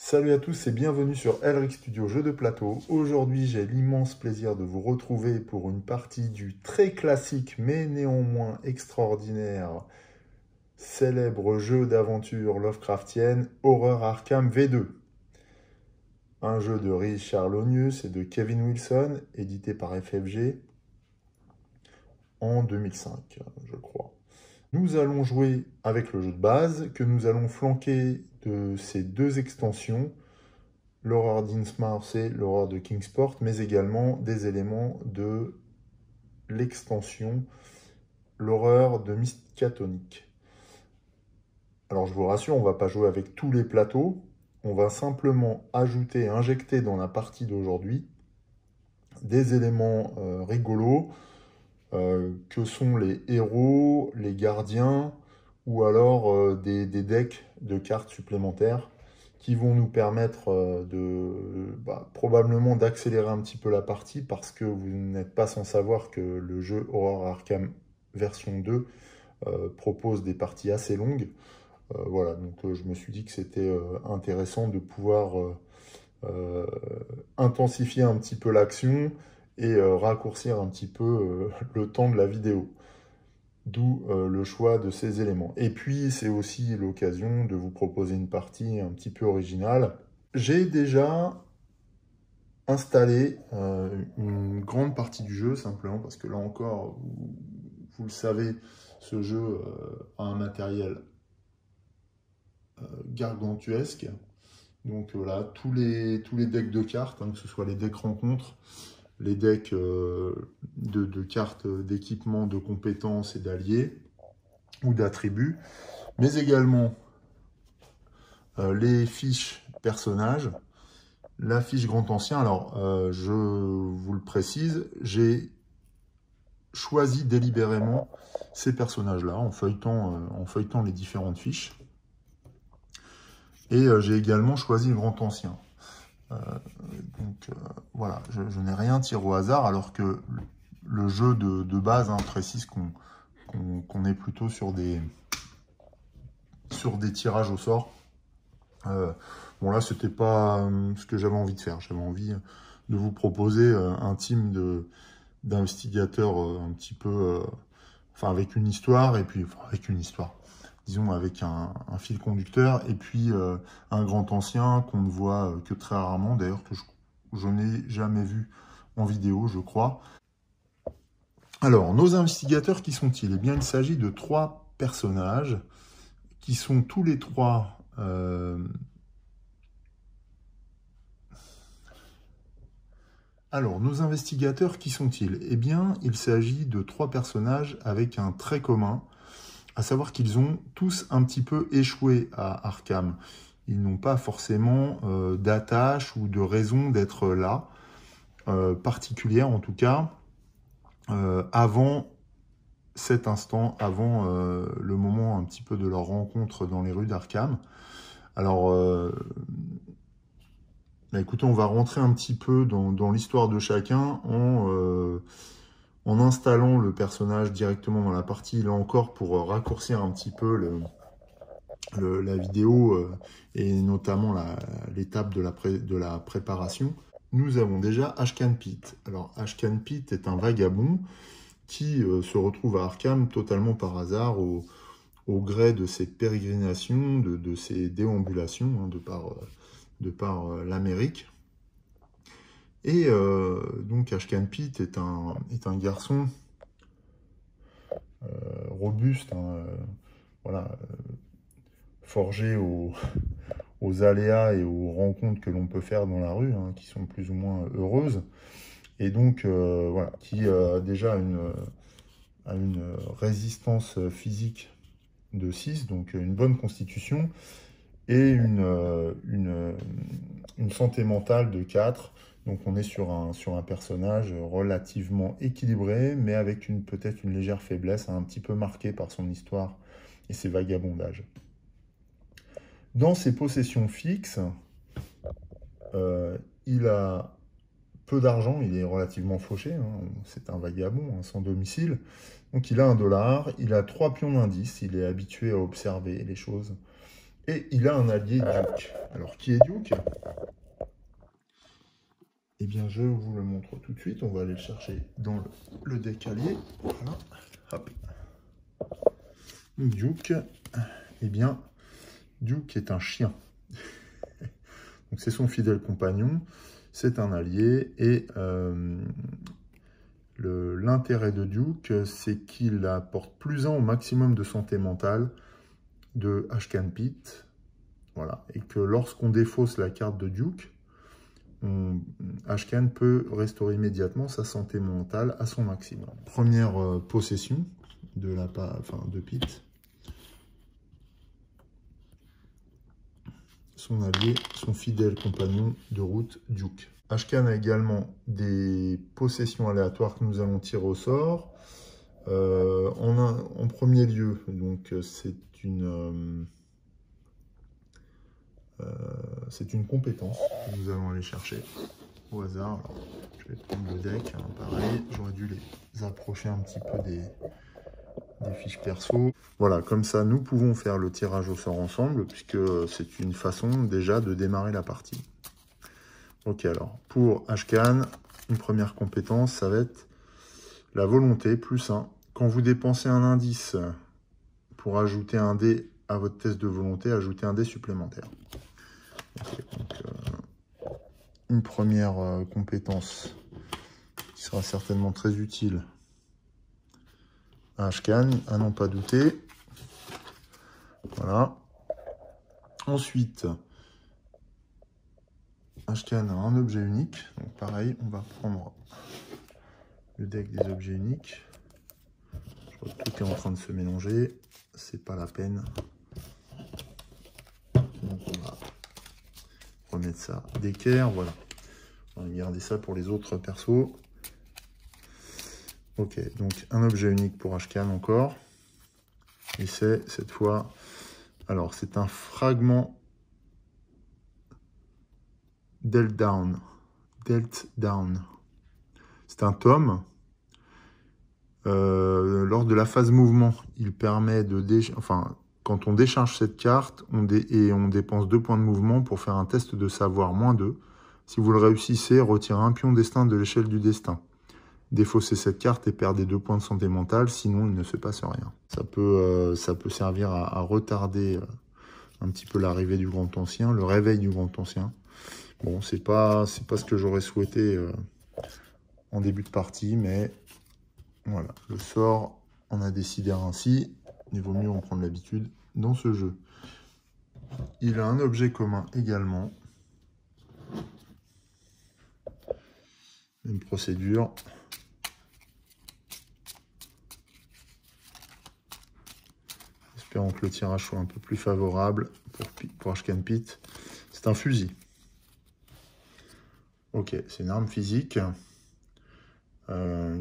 Salut à tous et bienvenue sur Elric Studio Jeux de plateau. Aujourd'hui, j'ai l'immense plaisir de vous retrouver pour une partie du très classique mais néanmoins extraordinaire célèbre jeu d'aventure Lovecraftienne Horror Arkham V2. Un jeu de Richard Lonius et de Kevin Wilson, édité par FFG en 2005, je crois. Nous allons jouer avec le jeu de base que nous allons flanquer de ces deux extensions, l'horreur d'Innsmouth et l'horreur de Kingsport, mais également des éléments de l'extension, l'horreur de Miskatonic. Alors je vous rassure, on ne va pas jouer avec tous les plateaux, on va simplement ajouter, injecter dans la partie d'aujourd'hui des éléments rigolos, que sont les héros, les gardiens, ou alors des decks de cartes supplémentaires qui vont nous permettre probablement d'accélérer un petit peu la partie parce que vous n'êtes pas sans savoir que le jeu Horror Arkham version 2 propose des parties assez longues. Voilà, donc je me suis dit que c'était intéressant de pouvoir intensifier un petit peu l'action et raccourcir un petit peu le temps de la vidéo. D'où le choix de ces éléments. Et puis, c'est aussi l'occasion de vous proposer une partie un petit peu originale. J'ai déjà installé une grande partie du jeu, simplement parce que là encore, vous le savez, ce jeu a un matériel gargantuesque. Donc voilà, tous les decks de cartes, hein, que ce soit les decks rencontres, les decks de cartes d'équipement, de compétences et d'alliés, ou d'attributs, mais également les fiches personnages, la fiche grand ancien. Alors, je vous le précise, j'ai choisi délibérément ces personnages-là en feuilletant les différentes fiches. Et j'ai également choisi le grand ancien. Voilà, je n'ai rien tiré au hasard, alors que le jeu de base précise qu'on est plutôt sur des tirages au sort. Bon là, c'était pas ce que j'avais envie de faire. J'avais envie de vous proposer un team d'investigateurs un petit peu, enfin avec une histoire, et puis enfin, avec une histoire, disons avec un fil conducteur, et puis un grand ancien qu'on ne voit que très rarement, d'ailleurs que je n'ai jamais vu en vidéo, je crois. Alors, nos investigateurs, qui sont-ils? Eh bien, il s'agit de 3 personnages qui sont tous les 3 Alors, nos investigateurs, qui sont-ils? Eh bien, il s'agit de 3 personnages avec un trait commun, à savoir qu'ils ont tous un petit peu échoué à Arkham. Ils n'ont pas forcément d'attache ou de raison d'être là, particulière en tout cas, avant cet instant, avant le moment un petit peu de leur rencontre dans les rues d'Arkham. Alors, écoutez, on va rentrer un petit peu dans l'histoire de chacun en installant le personnage directement dans la partie, là encore, pour raccourcir un petit peu la vidéo et notamment l'étape de la préparation. Nous avons déjà Ashcan Pitt. Alors, Ashcan Pitt est un vagabond qui se retrouve à Arkham totalement par hasard au gré de ses pérégrinations, de ses déambulations, de par l'Amérique. Et donc Ashcan Pitt est un garçon robuste, voilà, forgé aux aléas et aux rencontres que l'on peut faire dans la rue, qui sont plus ou moins heureuses. Et donc, voilà, qui a déjà une résistance physique de 6, donc une bonne constitution, et une santé mentale de 4. Donc on est sur un personnage relativement équilibré, mais avec peut-être une légère faiblesse, un petit peu marquée par son histoire et ses vagabondages. Dans ses possessions fixes, il a peu d'argent, il est relativement fauché, c'est un vagabond sans domicile. Donc il a $1, il a 3 pions d'indice, il est habitué à observer les choses. Et il a un allié duc. Alors, qui est Duke? Eh bien, je vous le montre tout de suite. On va aller le chercher dans le deck allié. Voilà. Hop. Duke, eh bien, Duke est un chien. Donc, c'est son fidèle compagnon. C'est un allié. Et l'intérêt de Duke, c'est qu'il apporte +1 au maximum de santé mentale de Ashcan Pit. Voilà. Et que lorsqu'on défausse la carte de Duke, Ashcan peut restaurer immédiatement sa santé mentale à son maximum. Première possession de Pit. Son allié, son fidèle compagnon de route, Duke. Ashcan a également des possessions aléatoires que nous allons tirer au sort. En premier lieu, donc c'est une compétence que nous allons aller chercher au hasard. Alors, je vais prendre le deck, hein, pareil, j'aurais dû les approcher un petit peu des fiches perso. Voilà, comme ça, nous pouvons faire le tirage au sort ensemble, puisque c'est une façon déjà de démarrer la partie. Ok, alors, pour Ashcan, une première compétence, ça va être la volonté, +1. Quand vous dépensez un indice pour ajouter un dé à votre test de volonté, ajoutez un dé supplémentaire. Okay, donc, une première compétence qui sera certainement très utile à Ashcan, à n'en pas douter. Voilà. Ensuite, Ashcan a un objet unique. Donc pareil, on va prendre le deck des objets uniques. Je crois que tout est en train de se mélanger. C'est pas la peine. Donc on va remettre ça d'équerre. Voilà. On va garder ça pour les autres persos. Ok, donc un objet unique pour Ashcan encore. Et c'est cette fois... Alors, c'est un fragment Dealt Down. C'est un tome. Lors de la phase mouvement, il permet de... Enfin, quand on décharge cette carte, on dépense 2 points de mouvement pour faire un test de savoir -2. Si vous le réussissez, retirez un pion destin de l'échelle du destin. Défaussez cette carte et perdez 2 points de santé mentale, sinon il ne se passe rien. Ça peut servir à retarder un petit peu l'arrivée du Grand Ancien, le réveil du Grand Ancien. Bon, c'est pas ce que j'aurais souhaité en début de partie, mais voilà, le sort en a décidé ainsi. Il vaut mieux en prendre l'habitude dans ce jeu. Il a un objet commun également. Une procédure. Espérons que le tirage soit un peu plus favorable pour Ashcan Pit. C'est un fusil. Ok, c'est une arme physique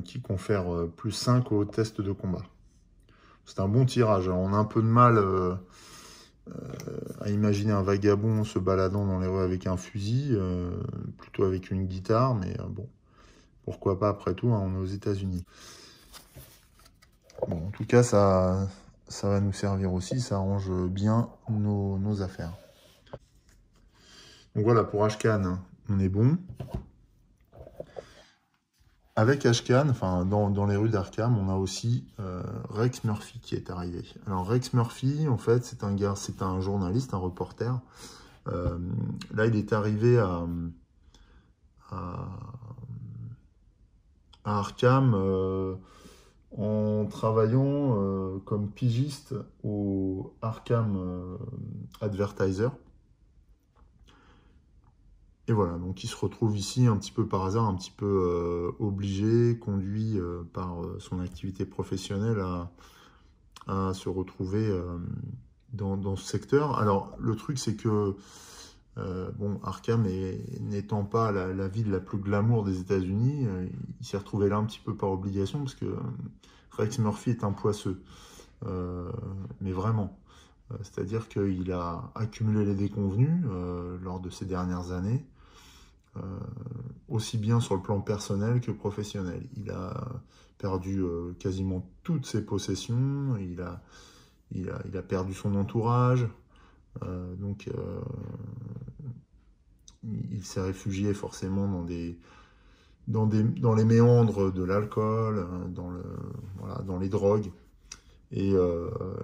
qui confère +5 au test de combat. C'est un bon tirage. Alors, on a un peu de mal à imaginer un vagabond se baladant dans les rues avec un fusil, plutôt avec une guitare, mais bon, pourquoi pas après tout, hein, on est aux États-Unis. Bon, en tout cas, ça va nous servir aussi, ça arrange bien nos affaires. Donc voilà, pour Ashcan, on est bon. Avec Ashcan, enfin dans les rues d'Arkham, on a aussi Rex Murphy qui est arrivé. Alors Rex Murphy, en fait, c'est un journaliste, un reporter. Là, il est arrivé à Arkham en travaillant comme pigiste au Arkham Advertiser. Et voilà, donc il se retrouve ici un petit peu par hasard, un petit peu obligé, conduit par son activité professionnelle à se retrouver dans ce secteur. Alors le truc c'est que bon, Arkham n'étant pas la ville la plus glamour des États-Unis, il s'est retrouvé là un petit peu par obligation parce que Rex Murphy est un poisseux, mais vraiment. C'est-à-dire qu'il a accumulé les déconvenus lors de ces dernières années, aussi bien sur le plan personnel que professionnel. Il a perdu quasiment toutes ses possessions, il a perdu son entourage, donc il s'est réfugié forcément dans les méandres de l'alcool, dans les drogues. Et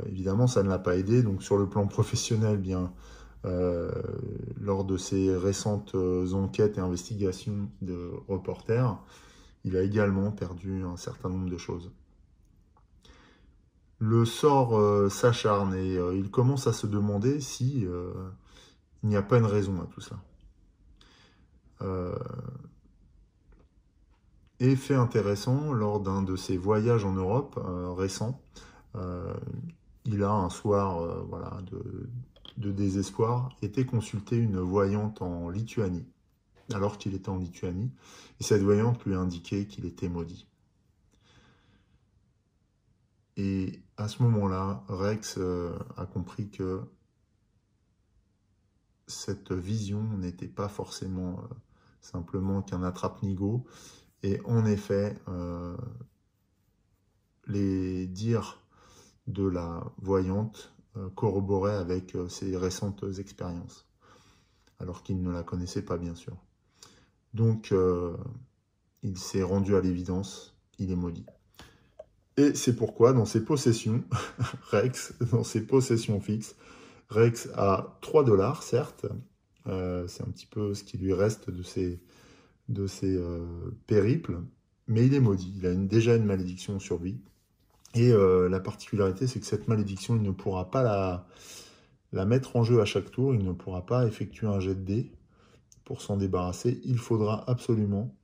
évidemment, ça ne l'a pas aidé. Donc sur le plan professionnel, bien, lors de ses récentes enquêtes et investigations de reporter, il a également perdu un certain nombre de choses. Le sort s'acharne et il commence à se demander si il n'y a pas une raison à tout ça. Et fait intéressant, lors d'un de ses voyages en Europe récents, il a un soir de désespoir été consulter une voyante en Lituanie, alors qu'il était en Lituanie, et cette voyante lui a indiqué qu'il était maudit. Et à ce moment-là, Rex a compris que cette vision n'était pas forcément simplement qu'un attrape-nigo, et en effet, les dires de la voyante corroboraient avec ses récentes expériences, alors qu'il ne la connaissait pas, bien sûr. Donc, il s'est rendu à l'évidence, il est maudit. Et c'est pourquoi, dans ses possessions, dans ses possessions fixes, Rex a 3 $, certes, c'est un petit peu ce qui lui reste de ses périples, mais il est maudit, il a déjà une malédiction sur lui. Et la particularité, c'est que cette malédiction, il ne pourra pas la mettre en jeu à chaque tour, il ne pourra pas effectuer un jet de dés pour s'en débarrasser. Il faudra absolument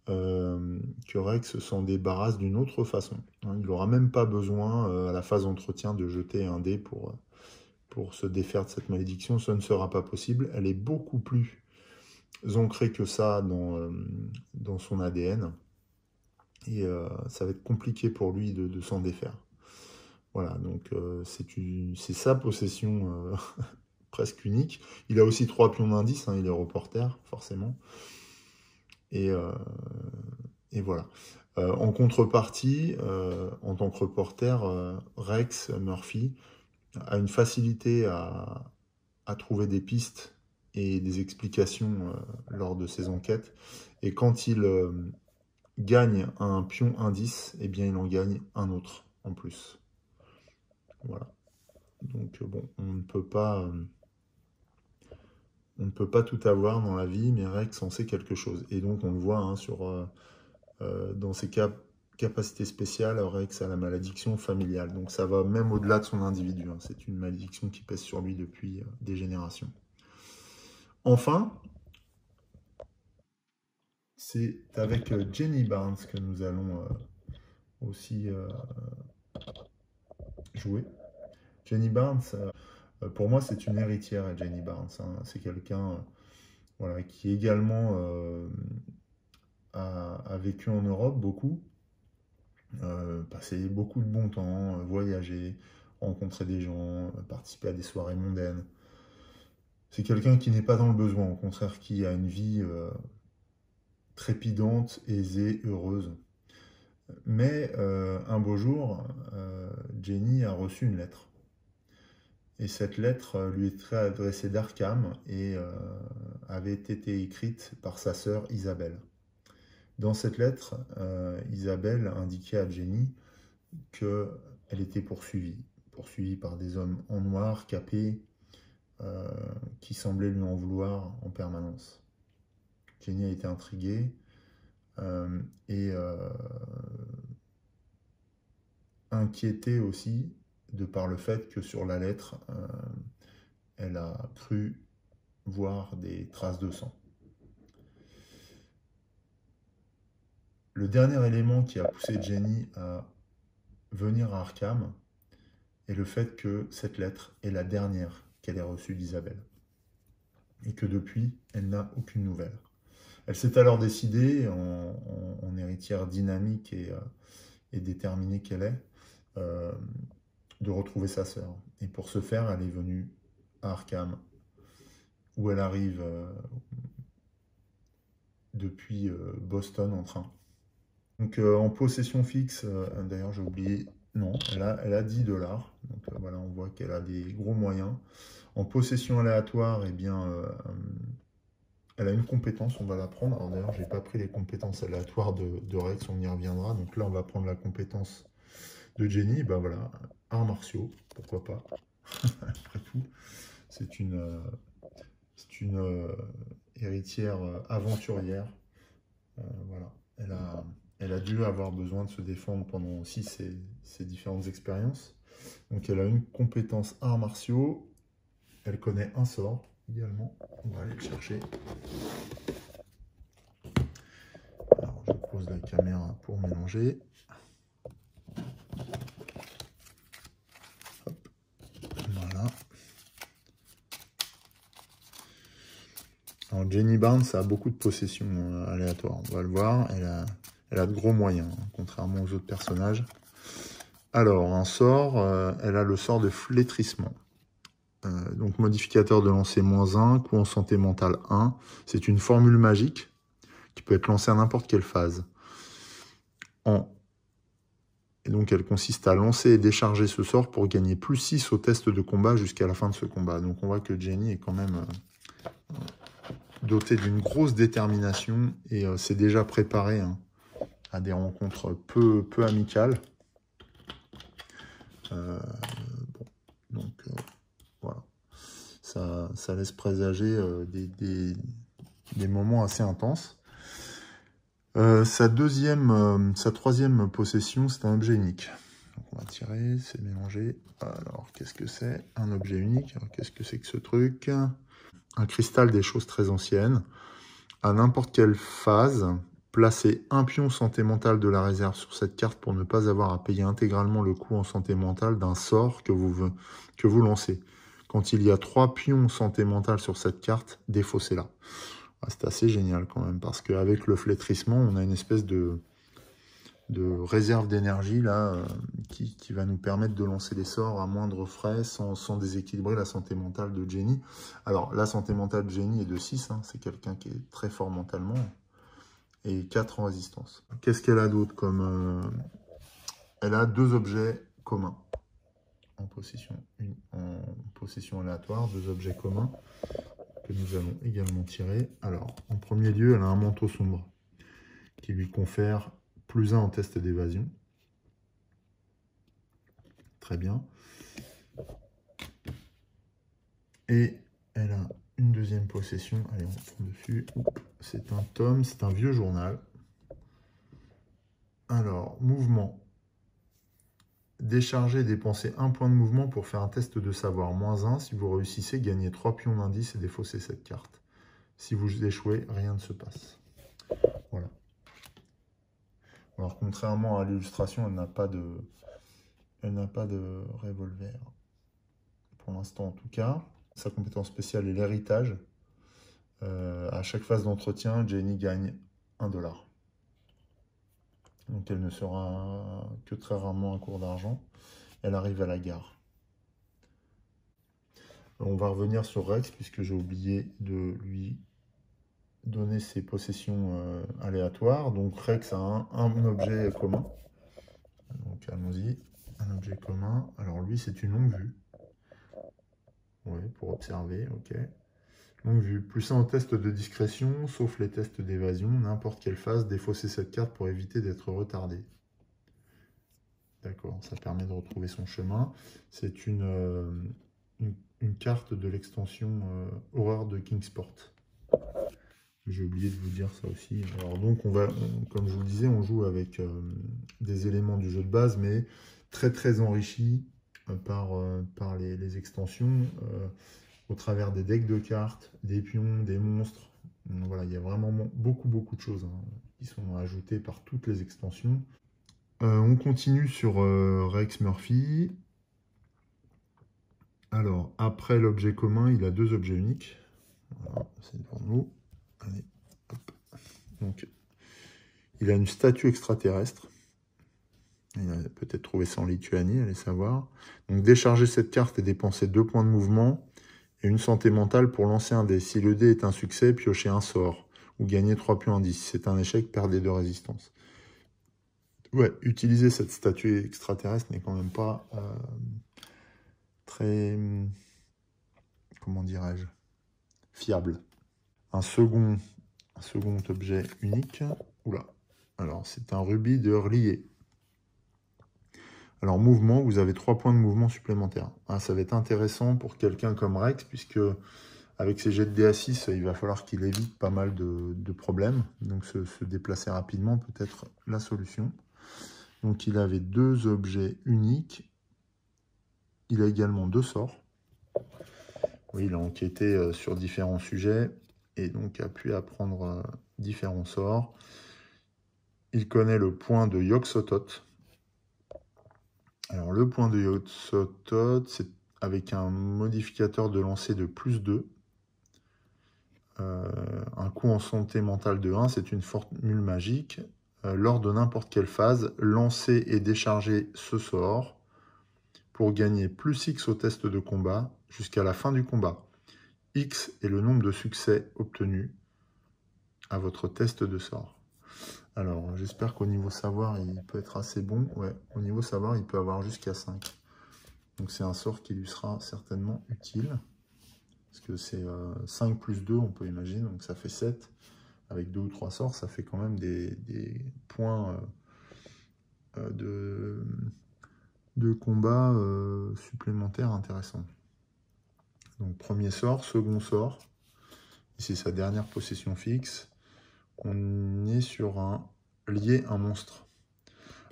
que Rex s'en débarrasse d'une autre façon. Il n'aura même pas besoin, à la phase d'entretien, de jeter un dé pour se défaire de cette malédiction. Ce ne sera pas possible. Elle est beaucoup plus ancrée que ça dans son ADN. Et ça va être compliqué pour lui de s'en défaire. Voilà, donc c'est sa possession presque unique. Il a aussi 3 pions d'indice, il est reporter, forcément. Et voilà. En contrepartie, en tant que reporter, Rex Murphy a une facilité à trouver des pistes et des explications lors de ses enquêtes. Et quand il gagne un pion indice, eh bien il en gagne un autre en plus. Voilà. Donc bon, on ne peut pas tout avoir dans la vie, mais Rex en sait quelque chose. Et donc on le voit dans ses capacités spéciales, Rex a la malédiction familiale. Donc ça va même au-delà de son individu. C'est une malédiction qui pèse sur lui depuis des générations. Enfin, c'est avec Jenny Barnes que nous allons aussi jouer. Jenny Barnes, pour moi, c'est une héritière, Jenny Barnes. C'est quelqu'un qui également a vécu en Europe beaucoup, passé beaucoup de bon temps, voyagé, rencontré des gens, participé à des soirées mondaines. C'est quelqu'un qui n'est pas dans le besoin, au contraire, qui a une vie trépidante, aisée, heureuse. Mais un beau jour, Jenny a reçu une lettre. Et cette lettre lui était adressée d'Arkham et avait été écrite par sa sœur Isabelle. Dans cette lettre, Isabelle indiquait à Jenny qu'elle était poursuivie par des hommes en noir, capés, qui semblaient lui en vouloir en permanence. Jenny a été intriguée et inquiétée aussi de par le fait que sur la lettre, elle a cru voir des traces de sang. Le dernier élément qui a poussé Jenny à venir à Arkham est le fait que cette lettre est la dernière qu'elle ait reçue d'Isabelle. Et que depuis, elle n'a aucune nouvelle. Elle s'est alors décidée, en héritière dynamique et déterminée qu'elle est, de retrouver sa sœur. Et pour ce faire, elle est venue à Arkham, où elle arrive depuis Boston en train. Donc en possession fixe, d'ailleurs j'ai oublié, non, elle a 10 $. Donc voilà, on voit qu'elle a des gros moyens. En possession aléatoire, eh bien, Elle a une compétence, on va la prendre. Alors d'ailleurs, je n'ai pas pris les compétences aléatoires de Rex, on y reviendra. Donc là, on va prendre la compétence de Jenny. Ben voilà, arts martiaux, pourquoi pas. Après tout, c'est une héritière aventurière. Voilà, elle a dû avoir besoin de se défendre pendant aussi ses différentes expériences. Donc elle a une compétence arts martiaux. Elle connaît un sort également. On va aller le chercher. Alors je pose la caméra pour mélanger. Hop. Voilà. Alors Jenny Barnes a beaucoup de possessions aléatoires. On va le voir. Elle a de gros moyens, hein, contrairement aux autres personnages. Alors, un sort, elle a le sort de flétrissement. Donc, modificateur de lancer -1, coût en santé mentale 1. C'est une formule magique qui peut être lancée à n'importe quelle phase. Et donc, elle consiste à lancer et décharger ce sort pour gagner +6 au test de combat jusqu'à la fin de ce combat. Donc, on voit que Jenny est quand même dotée d'une grosse détermination et s'est déjà préparée à des rencontres peu amicales. Donc, voilà. Ça laisse présager des moments assez intenses. Sa troisième possession, c'est un objet unique. Donc on va tirer, c'est mélangé. Alors, qu'est-ce que c'est? Un objet unique. Alors, qu'est-ce que c'est que ce truc? Un cristal des choses très anciennes. À n'importe quelle phase, placez un pion santé mentale de la réserve sur cette carte pour ne pas avoir à payer intégralement le coût en santé mentale d'un sort que vous lancez. Quand il y a 3 pions santé mentale sur cette carte, défaussez-la. C'est assez génial quand même, parce qu'avec le flétrissement, on a une espèce de réserve d'énergie là qui va nous permettre de lancer des sorts à moindre frais sans déséquilibrer la santé mentale de Jenny. Alors, la santé mentale de Jenny est de 6, hein, c'est quelqu'un qui est très fort mentalement, et 4 en résistance. Qu'est-ce qu'elle a d'autre comme... Elle a 2 objets communs en possession aléatoire, 2 objets communs que nous allons également tirer. Alors, en premier lieu, elle a un manteau sombre qui lui confère +1 en test d'évasion. Très bien. Et elle a une deuxième possession. Allez, on prend dessus. C'est un tome, c'est un vieux journal. Alors, mouvement. Décharger et dépenser 1 point de mouvement pour faire un test de savoir -1. Si vous réussissez, gagnez 3 pions d'indice et défaussez cette carte. Si vous échouez, rien ne se passe. Voilà. Alors, contrairement à l'illustration, elle n'a pas de revolver. Pour l'instant, en tout cas. Sa compétence spéciale est l'héritage. À chaque phase d'entretien, Jenny gagne 1 $. Donc elle ne sera que très rarement un cours d'argent. Elle arrive à la gare. On va revenir sur Rex, puisque j'ai oublié de lui donner ses possessions aléatoires. Donc Rex a un objet commun. Donc allons-y. Un objet commun. Alors lui, c'est une longue vue. Oui, pour observer, ok. Longue vue. +1 en test de discrétion, sauf les tests d'évasion. N'importe quelle phase, défausser cette carte pour éviter d'être retardé. D'accord, ça permet de retrouver son chemin. C'est une carte de l'extension Horreur de Kingsport. J'ai oublié de vous dire ça aussi. Alors donc, comme je vous le disais, on joue avec des éléments du jeu de base, mais très très enrichis par les extensions, au travers des decks de cartes, des pions, des monstres. Donc, voilà, il y a vraiment beaucoup de choses qui sont ajoutées par toutes les extensions. On continue sur Rex Murphy. Alors, après l'objet commun, il a 2 objets uniques. Voilà, c'est devant nous. Allez, hop. Donc, il a une statue extraterrestre. Il a peut-être trouvé ça en Lituanie, allez savoir. Donc, décharger cette carte et dépenser 2 points de mouvement et une santé mentale pour lancer un dé. Si le dé est un succès, piochez un sort ou gagnez 3 pions indice. C'est un échec, perdez 2 résistance. Ouais, utiliser cette statue extraterrestre n'est quand même pas très, comment dirais-je, fiable. un second objet unique. Oula. Alors, c'est un rubis de relié. Alors, mouvement, vous avez 3 points de mouvement supplémentaires. Ah, ça va être intéressant pour quelqu'un comme Rex, puisque avec ses jets de DA6, il va falloir qu'il évite pas mal de problèmes. Donc, se déplacer rapidement peut être la solution. Donc, il avait 2 objets uniques. Il a également 2 sorts. Oui, il a enquêté sur différents sujets et donc a pu apprendre différents sorts. Il connaît le point de Yog-Sothoth. Alors, le point de Yog-Sothoth, c'est avec un modificateur de lancer de +2. Un coup en santé mentale de 1, c'est une formule magique. Lors de n'importe quelle phase, lancer et décharger ce sort pour gagner +X au test de combat jusqu'à la fin du combat. X est le nombre de succès obtenus à votre test de sort. Alors, j'espère qu'au niveau savoir, il peut être assez bon. Ouais, au niveau savoir, il peut avoir jusqu'à 5. Donc, c'est un sort qui lui sera certainement utile. Parce que c'est 5 plus 2, on peut imaginer. Donc, ça fait 7. Avec 2 ou 3 sorts, ça fait quand même des points de combat supplémentaires intéressants. Donc, premier sort, second sort. C'est sa dernière possession fixe. On est sur un lié un monstre.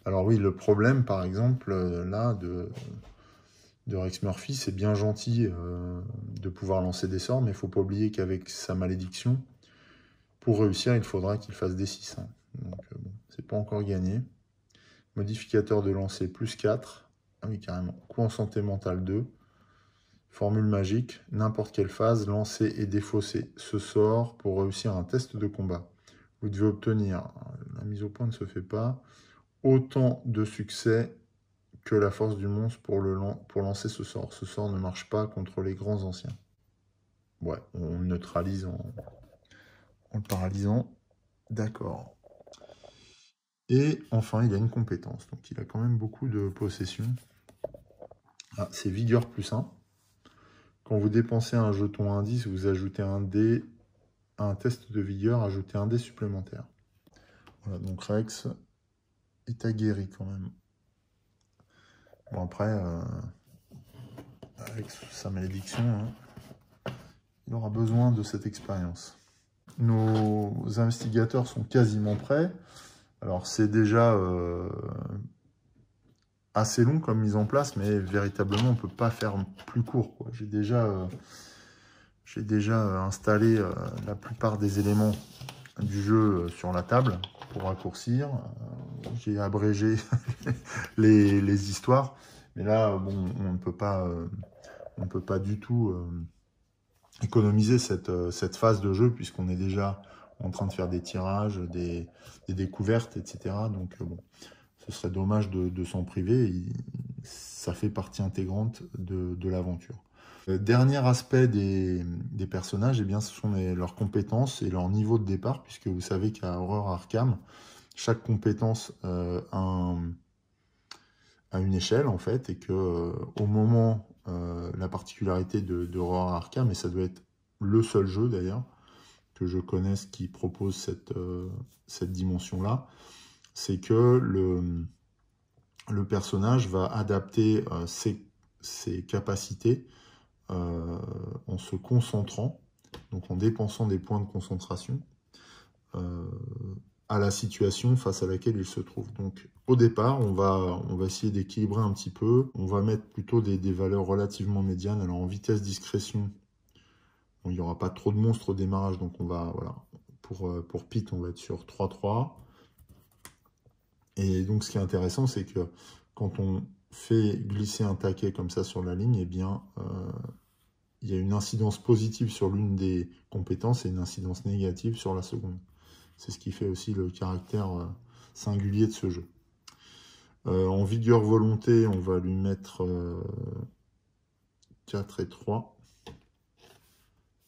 Alors oui, le problème, par exemple, là, de Rex Murphy, c'est bien gentil de pouvoir lancer des sorts, mais il ne faut pas oublier qu'avec sa malédiction, pour réussir, il faudra qu'il fasse des 6. Hein. Donc, bon, c'est pas encore gagné. Modificateur de lancer +4. Ah oui, carrément. Coup en santé mentale 2. Formule magique. N'importe quelle phase, lancer et défausser ce sort pour réussir un test de combat. Vous devez obtenir, la mise au point ne se fait pas, autant de succès que la force du monstre pour lancer ce sort. Ce sort ne marche pas contre les grands anciens. Ouais, on le neutralise en le paralysant. D'accord. Et enfin, il a une compétence. Donc, il a quand même beaucoup de possessions. Ah, c'est vigueur +1. Quand vous dépensez un jeton indice, vous ajoutez un dé à un test de vigueur, ajoutez un dé supplémentaire. Voilà, donc Rex est aguerri quand même. Bon, après, avec sa malédiction, hein, il aura besoin de cette expérience. Nos investigateurs sont quasiment prêts. Alors, c'est déjà assez long comme mise en place, mais véritablement, on ne peut pas faire plus court. J'ai déjà installé la plupart des éléments du jeu sur la table pour raccourcir. J'ai abrégé les histoires, mais là, bon, on ne peut pas du tout économiser cette phase de jeu puisqu'on est déjà en train de faire des tirages, des découvertes, etc. Donc, bon, ce serait dommage de s'en priver. Ça fait partie intégrante de l'aventure. Dernier aspect des personnages, eh bien, ce sont leurs compétences et leur niveau de départ, puisque vous savez qu'à Horror Arkham, chaque compétence a une échelle, en fait, et que au moment, la particularité de Horror Arkham, et ça doit être le seul jeu d'ailleurs, que je connaisse qui propose cette dimension-là, c'est que le personnage va adapter ses capacités en se concentrant, donc en dépensant des points de concentration à la situation face à laquelle il se trouve. Donc au départ, on va essayer d'équilibrer un petit peu. On va mettre plutôt des valeurs relativement médianes. Alors en vitesse discrétion, bon, il n'y aura pas trop de monstres au démarrage, donc on va, voilà, pour Pete, on va être sur 3-3. Et donc ce qui est intéressant, c'est que quand on fait glisser un taquet comme ça sur la ligne, eh bien, il y a une incidence positive sur l'une des compétences et une incidence négative sur la seconde. C'est ce qui fait aussi le caractère singulier de ce jeu. En vigueur volonté, on va lui mettre 4 et 3.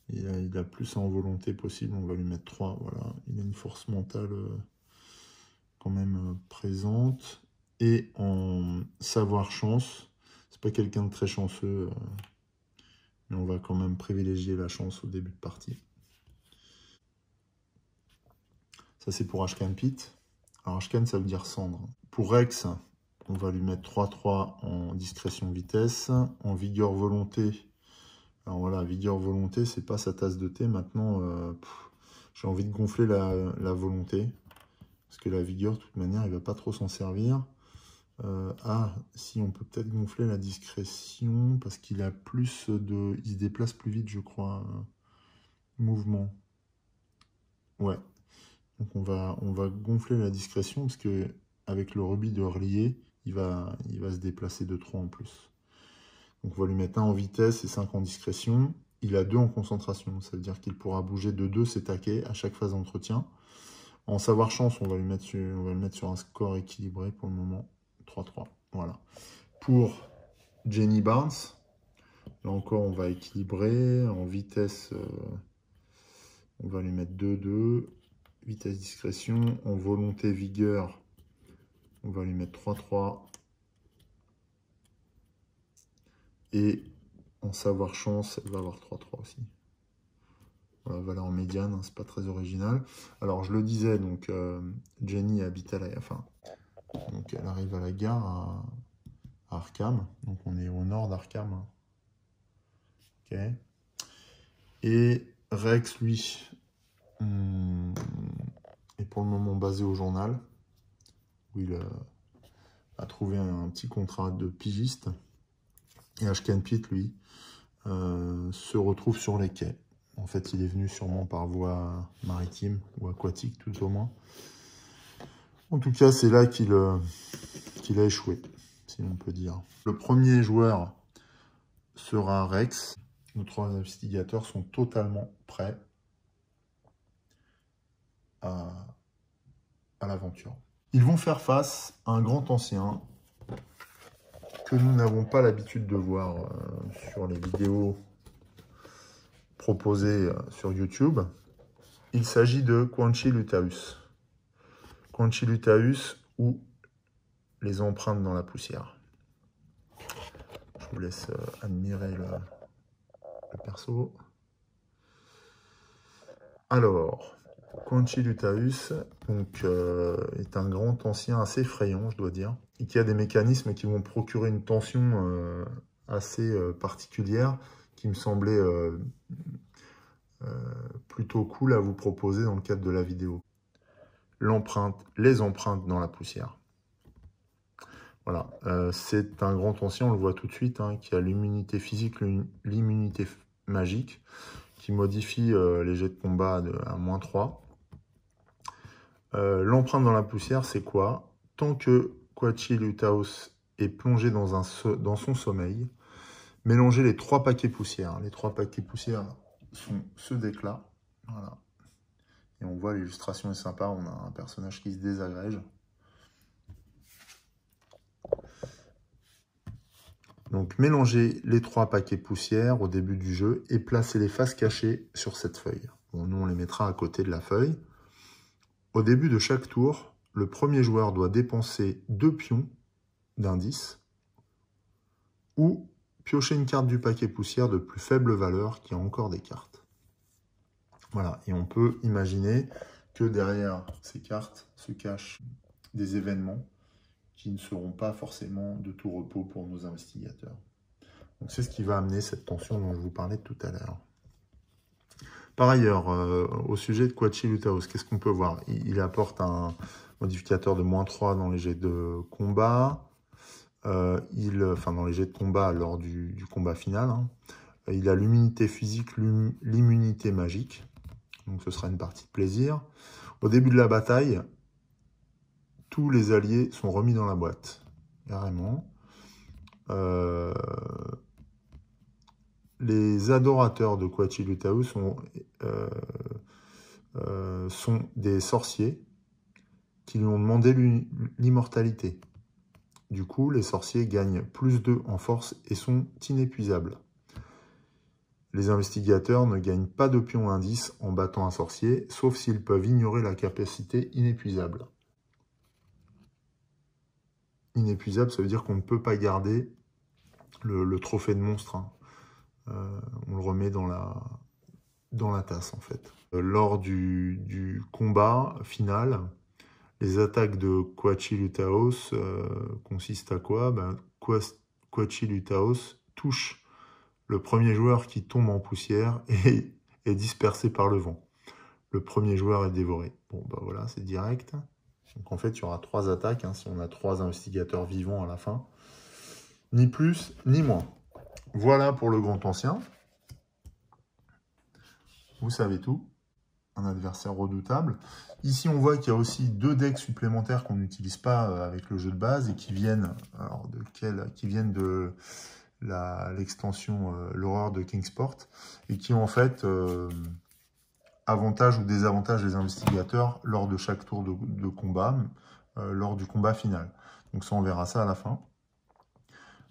Il a plus en volonté possible, on va lui mettre 3. Voilà. Il a une force mentale quand même présente. Et en savoir chance, c'est pas quelqu'un de très chanceux, mais on va quand même privilégier la chance au début de partie. Ça, c'est pour Ashcan Pit. Alors, Ashcan, ça veut dire cendre. Pour Rex, on va lui mettre 3-3 en discrétion vitesse. En vigueur volonté. Alors voilà, vigueur volonté, c'est pas sa tasse de thé. Maintenant, j'ai envie de gonfler la volonté. Parce que la vigueur, de toute manière, il va pas trop s'en servir. Si, on peut peut-être gonfler la discrétion. Parce qu'il a plus de... Il se déplace plus vite, je crois. Mouvement. Ouais. Donc on va gonfler la discrétion parce que avec le rubis de relier, il va se déplacer de 3 en plus. Donc on va lui mettre 1 en vitesse et 5 en discrétion. Il a 2 en concentration, ça veut dire qu'il pourra bouger de 2 ses taquets à chaque phase d'entretien. En savoir chance, on va le mettre sur un score équilibré pour le moment, 3-3. Voilà. Pour Jenny Barnes, là encore on va équilibrer. En vitesse, on va lui mettre 2-2. Vitesse discrétion, en volonté vigueur, on va lui mettre 3-3. Et en savoir chance, elle va avoir 3-3 aussi. Voilà, valeur en médiane, hein, c'est pas très original. Alors je le disais, donc Jenny habite à la... Enfin, donc elle arrive à la gare à Arkham. Donc on est au nord d'Arkham. Hein. Ok. Et Rex, lui, est pour le moment basé au journal, où il a trouvé un petit contrat de pigiste. Et Ashcan Pit, lui, se retrouve sur les quais. En fait, il est venu sûrement par voie maritime ou aquatique, tout au moins. En tout cas, c'est là qu'il a échoué, si l'on peut dire. Le premier joueur sera Rex. Nos 3 investigateurs sont totalement prêts à l'aventure. Ils vont faire face à un grand ancien que nous n'avons pas l'habitude de voir sur les vidéos proposées sur YouTube. Il s'agit de Quan-Chi Lutaeus. Quan-Chi Lutaeus ou les empreintes dans la poussière. Je vous laisse admirer le perso. Alors, Quan-Chi Lutaeus est un grand ancien assez effrayant, je dois dire, et qui a des mécanismes qui vont procurer une tension assez particulière, qui me semblait plutôt cool à vous proposer dans le cadre de la vidéo. Les empreintes dans la poussière. Voilà, c'est un grand ancien, on le voit tout de suite, hein, qui a l'immunité physique, l'immunité magique, qui modifie les jets de combat à -3. L'empreinte dans la poussière, c'est quoi? Tant que Quan-Chi Lutaeus est plongé dans son sommeil, mélangez les 3 paquets poussière. Les 3 paquets poussière sont ceux d'éclat. Voilà. Et on voit l'illustration est sympa, on a un personnage qui se désagrège. Donc mélangez les 3 paquets poussière au début du jeu et placez les faces cachées sur cette feuille. Bon, nous on les mettra à côté de la feuille. Au début de chaque tour, le premier joueur doit dépenser 2 pions d'indice ou piocher une carte du paquet poussière de plus faible valeur qui a encore des cartes. Voilà, et on peut imaginer que derrière ces cartes se cachent des événements qui ne seront pas forcément de tout repos pour nos investigateurs. Donc c'est ce qui va amener cette tension dont je vous parlais tout à l'heure. Par ailleurs, au sujet de Quan-Chi Lutaeus, qu'est-ce qu'on peut voir? Il apporte un modificateur de -3 dans les jets de combat, enfin dans les jets de combat lors du combat final. Hein. Il a l'immunité physique, l'immunité magique, donc ce sera une partie de plaisir. Au début de la bataille, tous les alliés sont remis dans la boîte, carrément. Les adorateurs de Quan-Chi Lutaeus sont des sorciers qui lui ont demandé l'immortalité. Du coup, les sorciers gagnent +2 en force et sont inépuisables. Les investigateurs ne gagnent pas de pion indice en battant un sorcier, sauf s'ils peuvent ignorer la capacité inépuisable. Inépuisable, ça veut dire qu'on ne peut pas garder le trophée de monstre. Hein. On le remet dans dans la tasse en fait. Lors du combat final, les attaques de Coachilutaos consistent à quoi? Coachilutaos touche le premier joueur qui tombe en poussière et est dispersé par le vent. Le premier joueur est dévoré. Bon, bah voilà, c'est direct. Donc en fait, il y aura 3 attaques, hein, si on a 3 investigateurs vivants à la fin. Ni plus, ni moins. Voilà pour le Grand Ancien. Vous savez tout. Un adversaire redoutable. Ici, on voit qu'il y a aussi 2 decks supplémentaires qu'on n'utilise pas avec le jeu de base et qui viennent, de l'extension l'horreur de Kingsport et qui ont en fait avantage ou désavantage les investigateurs lors de chaque tour de combat, lors du combat final. Donc ça, on verra ça à la fin.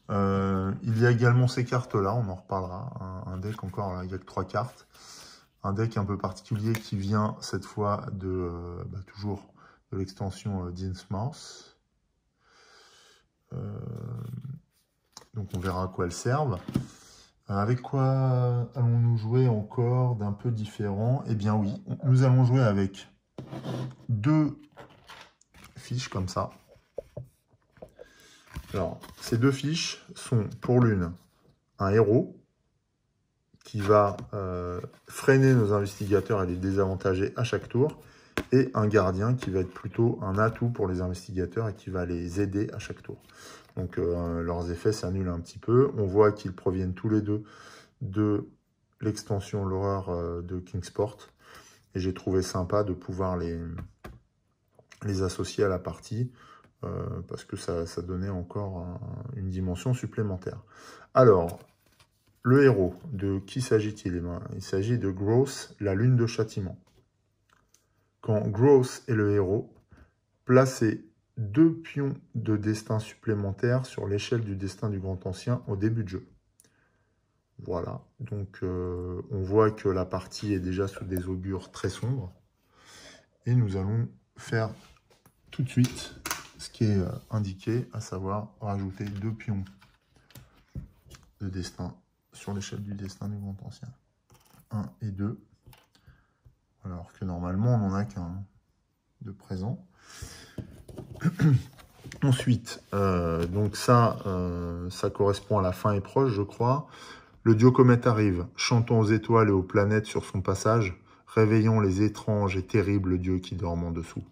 Il y a également ces cartes-là, on en reparlera. Un deck encore, là, il n'y a que 3 cartes. Un deck un peu particulier qui vient cette fois toujours de l'extension Dinsmouth. Donc on verra à quoi elles servent. Avec quoi allons-nous jouer encore d'un peu différent? Eh bien oui, nous allons jouer avec 2 fiches comme ça. Alors, ces 2 fiches sont pour l'une un héros qui va freiner nos investigateurs et les désavantager à chaque tour, et un gardien qui va être plutôt un atout pour les investigateurs et qui va les aider à chaque tour. Donc leurs effets s'annulent un petit peu. On voit qu'ils proviennent tous les deux de l'extension l'horreur de Kingsport, et j'ai trouvé sympa de pouvoir les associer à la partie, parce que ça donnait encore une dimension supplémentaire. Alors, le héros, de qui s'agit-il? Il s'agit de Gross, la lune de châtiment. Quand Gross est le héros, placez 2 pions de destin supplémentaires sur l'échelle du destin du Grand Ancien au début de jeu. Voilà, donc on voit que la partie est déjà sous des augures très sombres. Et nous allons faire tout de suite ce qui est indiqué, à savoir rajouter 2 pions de destin sur l'échelle du destin du Grand Ancien. 1 et 2. Alors que normalement, on n'en a qu'un de présent. Ensuite, donc ça correspond à la fin est proche, je crois. Le dieu comète arrive, chantons aux étoiles et aux planètes sur son passage, réveillons les étranges et terribles dieux qui dorment en dessous.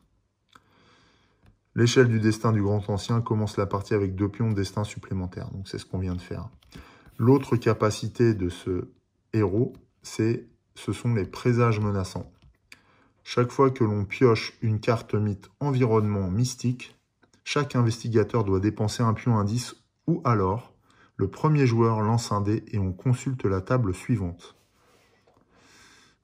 L'échelle du destin du Grand Ancien commence la partie avec 2 pions de destin supplémentaires. Donc c'est ce qu'on vient de faire. L'autre capacité de ce héros, ce sont les présages menaçants. Chaque fois que l'on pioche une carte mythe environnement mystique, chaque investigateur doit dépenser un pion indice, ou alors le premier joueur lance un dé et on consulte la table suivante.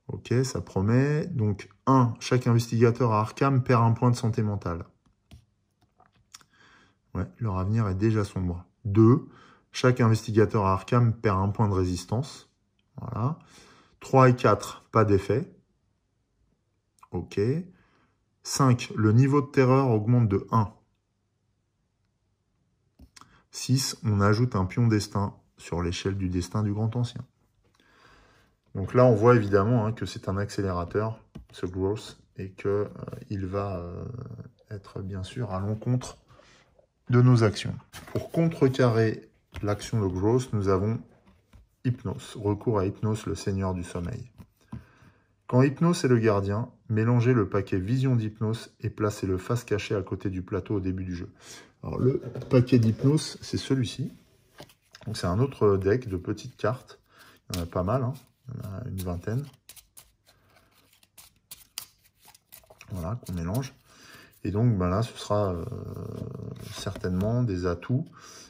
Ok, ça promet. Donc 1, chaque investigateur à Arkham perd un point de santé mentale. Ouais, leur avenir est déjà sombre. 2, chaque investigateur à Arkham perd un point de résistance. Voilà. 3 et 4, pas d'effet. Ok. 5, le niveau de terreur augmente de 1. 6, on ajoute un pion destin sur l'échelle du destin du Grand Ancien. Donc là, on voit évidemment que c'est un accélérateur, ce Gross, et qu'il va être bien sûr à l'encontre de nos actions. Pour contrecarrer l'action de Gross, nous avons Hypnos, recours à Hypnos, le seigneur du sommeil. Quand Hypnos est le gardien, mélangez le paquet Vision d'Hypnos et placez-le face cachée à côté du plateau au début du jeu. Alors le paquet d'Hypnos, c'est celui-ci. Donc c'est un autre deck de petites cartes. Il y en a pas mal, hein. Il y en a une vingtaine. Voilà, qu'on mélange. Et donc là, ce sera certainement des atouts.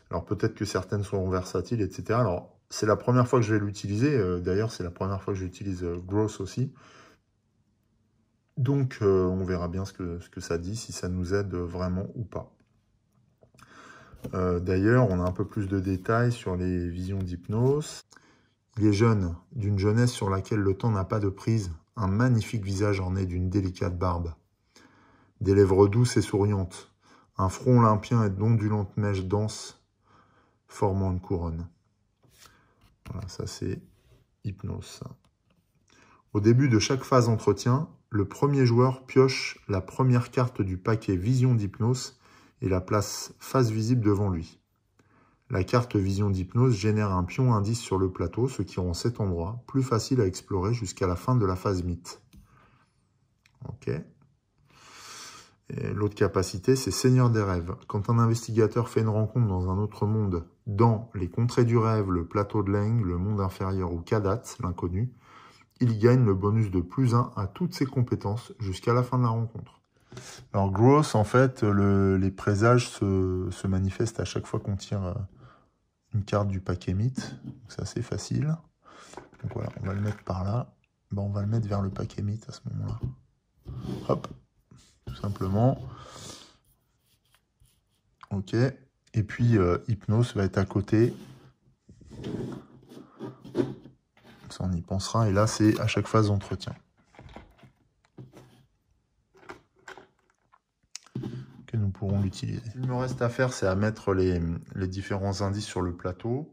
Alors peut-être que certaines seront versatiles, etc. Alors c'est la première fois que je vais l'utiliser. D'ailleurs, c'est la première fois que j'utilise Gross aussi. Donc on verra bien ce que ça dit, si ça nous aide vraiment ou pas. D'ailleurs, on a un peu plus de détails sur les visions d'Hypnos. Il est jeune, d'une jeunesse sur laquelle le temps n'a pas de prise, un magnifique visage orné d'une délicate barbe. Des lèvres douces et souriantes, un front olympien et d'ondulantes mèches denses formant une couronne. Voilà, ça c'est Hypnos. Au début de chaque phase entretien, le premier joueur pioche la première carte du paquet Vision d'Hypnose et la place face visible devant lui. La carte Vision d'Hypnose génère un pion indice sur le plateau, ce qui rend cet endroit plus facile à explorer jusqu'à la fin de la phase mythe. Ok. L'autre capacité, c'est Seigneur des rêves. Quand un investigateur fait une rencontre dans un autre monde, dans les contrées du rêve, le plateau de Leng, le monde inférieur ou Kadat, l'inconnu, il gagne le bonus de +1 à toutes ses compétences jusqu'à la fin de la rencontre. Alors Gross, en fait, les présages se manifestent à chaque fois qu'on tire une carte du paquet mythe. C'est assez facile. Donc voilà, on va le mettre par là. Ben, on va le mettre vers le paquet mythe à ce moment-là. Hop, tout simplement. Ok. Et puis Hypnose va être à côté. Ça, on y pensera. Et là, c'est à chaque phase d'entretien que nous pourrons l'utiliser. Ce qu'il me reste à faire, c'est à mettre les différents indices sur le plateau.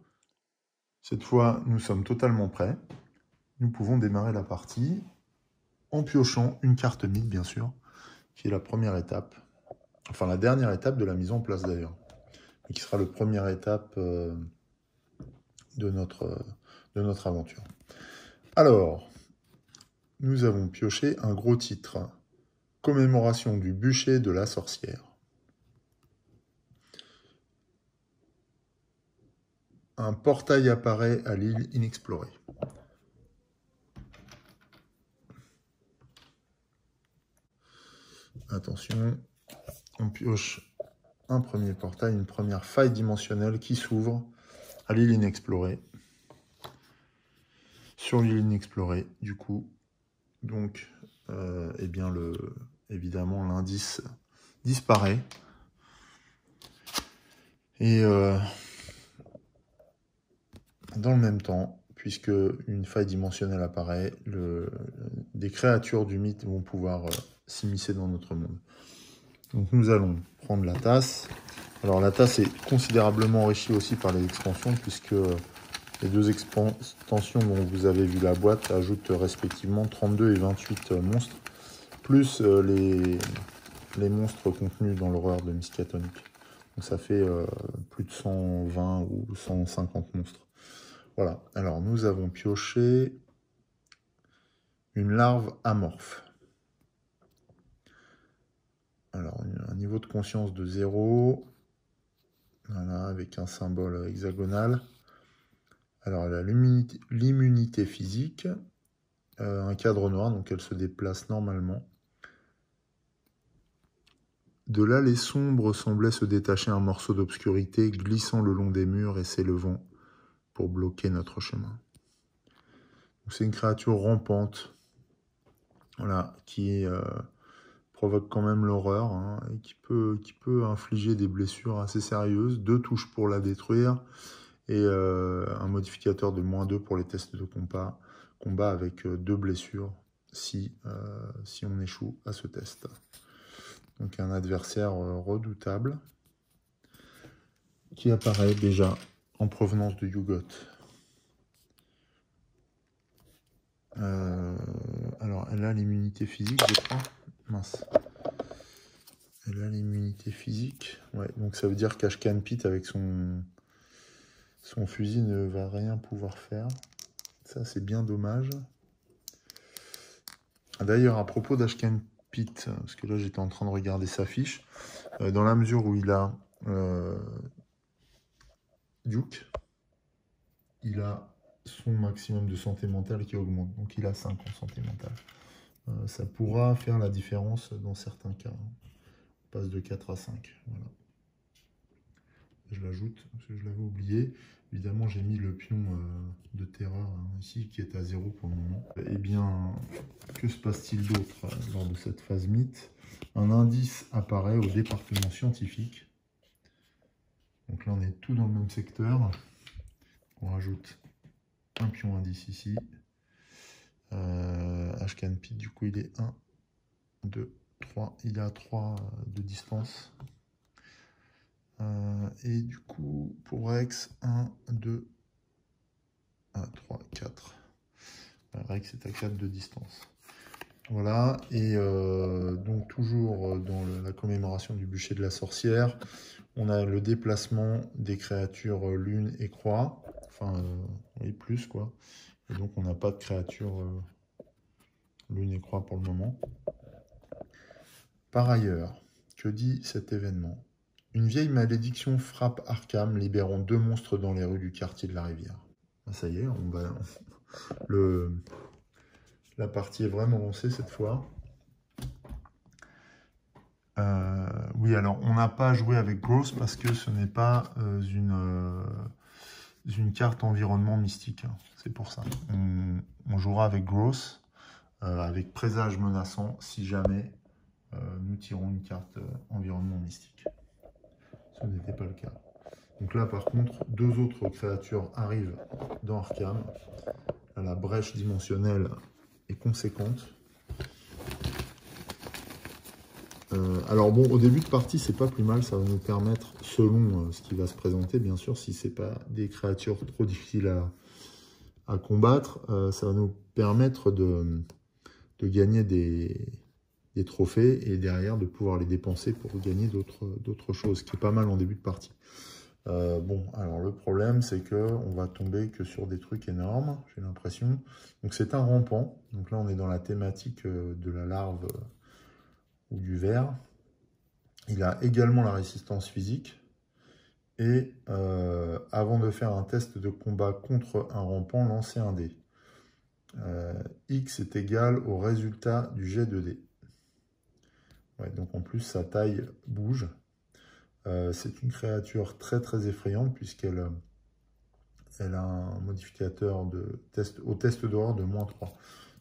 Cette fois, nous sommes totalement prêts. Nous pouvons démarrer la partie en piochant une carte mythe, bien sûr, qui est la première étape. Enfin, la dernière étape de la mise en place, d'ailleurs. Et qui sera la première étape de notre aventure. Alors, nous avons pioché un gros titre. Commémoration du bûcher de la sorcière. Un portail apparaît à l'île inexplorée. Attention, on pioche un premier portail, une première faille dimensionnelle qui s'ouvre à l'île inexplorée. Sur l'île inexplorée, du coup, donc, eh bien évidemment, l'indice disparaît. Et dans le même temps, puisque une faille dimensionnelle apparaît, des créatures du mythe vont pouvoir s'immiscer dans notre monde. Donc nous allons prendre la tasse. Alors la tasse est considérablement enrichie aussi par les expansions, puisque les deux extensions dont vous avez vu la boîte ajoutent respectivement 32 et 28 monstres, plus les monstres contenus dans l'horreur de Miskatonic. Donc ça fait plus de 120 ou 150 monstres. Voilà, alors nous avons pioché une larve amorphe. Alors, un niveau de conscience de 0. Voilà, avec un symbole hexagonal. Alors, elle a l'immunité physique. Un cadre noir, donc elle se déplace normalement. De l'allée sombre semblait se détacher un morceau d'obscurité, glissant le long des murs et s'élevant pour bloquer notre chemin. C'est une créature rampante, voilà, qui provoque quand même l'horreur, hein, et qui peut infliger des blessures assez sérieuses. 2 touches pour la détruire et un modificateur de -2 pour les tests de combat avec 2 blessures si on échoue à ce test. Donc un adversaire redoutable qui apparaît déjà en provenance de Yugot. Alors elle a l'immunité physique, je crois. Mince. Elle a l'immunité physique. Ouais, donc ça veut dire qu'Ashkan Pit avec son fusil ne va rien pouvoir faire. Ça, c'est bien dommage. D'ailleurs, à propos d'Ashkan Pit, parce que là, j'étais en train de regarder sa fiche, dans la mesure où il a Duke, il a son maximum de santé mentale qui augmente. Donc, il a 5 en santé mentale. Ça pourra faire la différence dans certains cas. On passe de 4 à 5. Voilà. Je l'ajoute, parce que je l'avais oublié. Évidemment, j'ai mis le pion de terreur ici, qui est à 0 pour le moment. Eh bien, que se passe-t-il d'autre lors de cette phase mythe? Un indice apparaît au département scientifique. Donc là, on est tout dans le même secteur. On rajoute un pion indice ici. Ashkan Pit, du coup, il est 1, 2, 3. Il est à 3 de distance. Et du coup, pour Rex, 1, 2, 3, 4. Rex est à 4 de distance. Voilà, et donc toujours dans la commémoration du bûcher de la sorcière, on a le déplacement des créatures lune et croix, enfin, oui, plus quoi. Et donc on n'a pas de créature lune et croix pour le moment. Par ailleurs, que dit cet événement? Une vieille malédiction frappe Arkham, libérant 2 monstres dans les rues du quartier de la Rivière. Ah, ça y est, la partie est vraiment lancée cette fois. Oui, alors on n'a pas joué avec Gross parce que ce n'est pas une carte environnement mystique. Hein. C'est pour ça. On jouera avec Gross, avec présage menaçant, si jamais nous tirons une carte environnement mystique. Ce n'était pas le cas. Donc là, par contre, 2 autres créatures arrivent dans Arkham. La brèche dimensionnelle est conséquente. Alors bon, au début de partie, c'est pas plus mal. Ça va nous permettre, selon ce qui va se présenter, bien sûr, si c'est pas des créatures trop difficiles à combattre, ça va nous permettre de gagner des trophées et derrière de pouvoir les dépenser pour gagner d'autres choses, ce qui est pas mal en début de partie. Bon, alors le problème, c'est qu'on va tomber que sur des trucs énormes, j'ai l'impression. Donc c'est un rampant. Donc là, on est dans la thématique de la larve ou du ver. Il a également la résistance physique. Et avant de faire un test de combat contre un rampant, lancez un dé. X est égal au résultat du jet de dé. Ouais, donc en plus, sa taille bouge. C'est une créature très très effrayante puisqu'elle a un modificateur au test d'horreur de -3.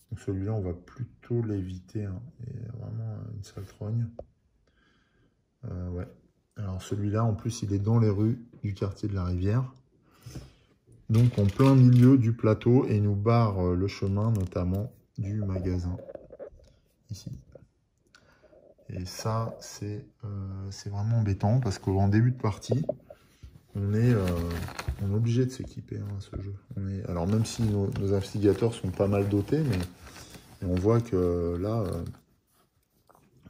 Donc celui-là, on va plutôt l'éviter. Hein. Et vraiment une sale trogne. Ouais. Alors celui-là, en plus, il est dans les rues du quartier de la Rivière. Donc en plein milieu du plateau et il nous barre le chemin notamment du magasin. Ici. Et ça, c'est vraiment embêtant parce qu'en début de partie, on est obligé de s'équiper à ce jeu. Alors même si nos investigateurs sont pas mal dotés, mais on voit que là,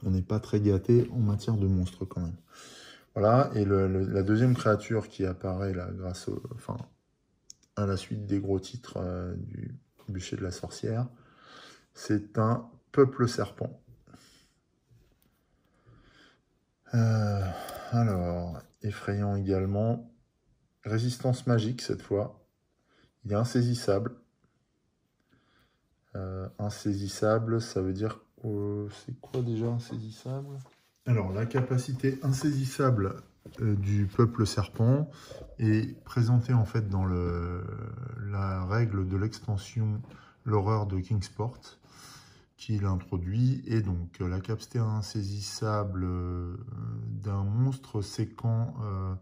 on n'est pas très gâté en matière de monstres quand même. Voilà, et la deuxième créature qui apparaît là grâce à la suite des gros titres du bûcher de la sorcière, c'est un peuple serpent. Alors, effrayant également. Résistance magique cette fois. Il est insaisissable. Insaisissable, ça veut dire... c'est quoi déjà insaisissable? Alors, la capacité insaisissable du peuple serpent est présentée en fait dans la règle de l'extension L'horreur de Kingsport qu'il introduit. Et donc, la capacité insaisissable d'un monstre, c'est quand... en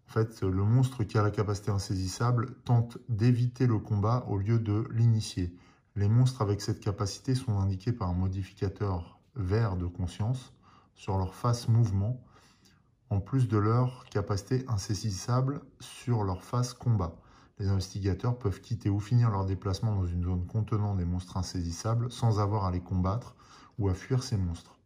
fait, le monstre qui a la capacité insaisissable tente d'éviter le combat au lieu de l'initier. Les monstres avec cette capacité sont indiqués par un modificateur vert de conscience sur leur face mouvement, en plus de leur capacité insaisissable sur leur face combat. Les investigateurs peuvent quitter ou finir leur déplacement dans une zone contenant des monstres insaisissables sans avoir à les combattre ou à fuir ces monstres.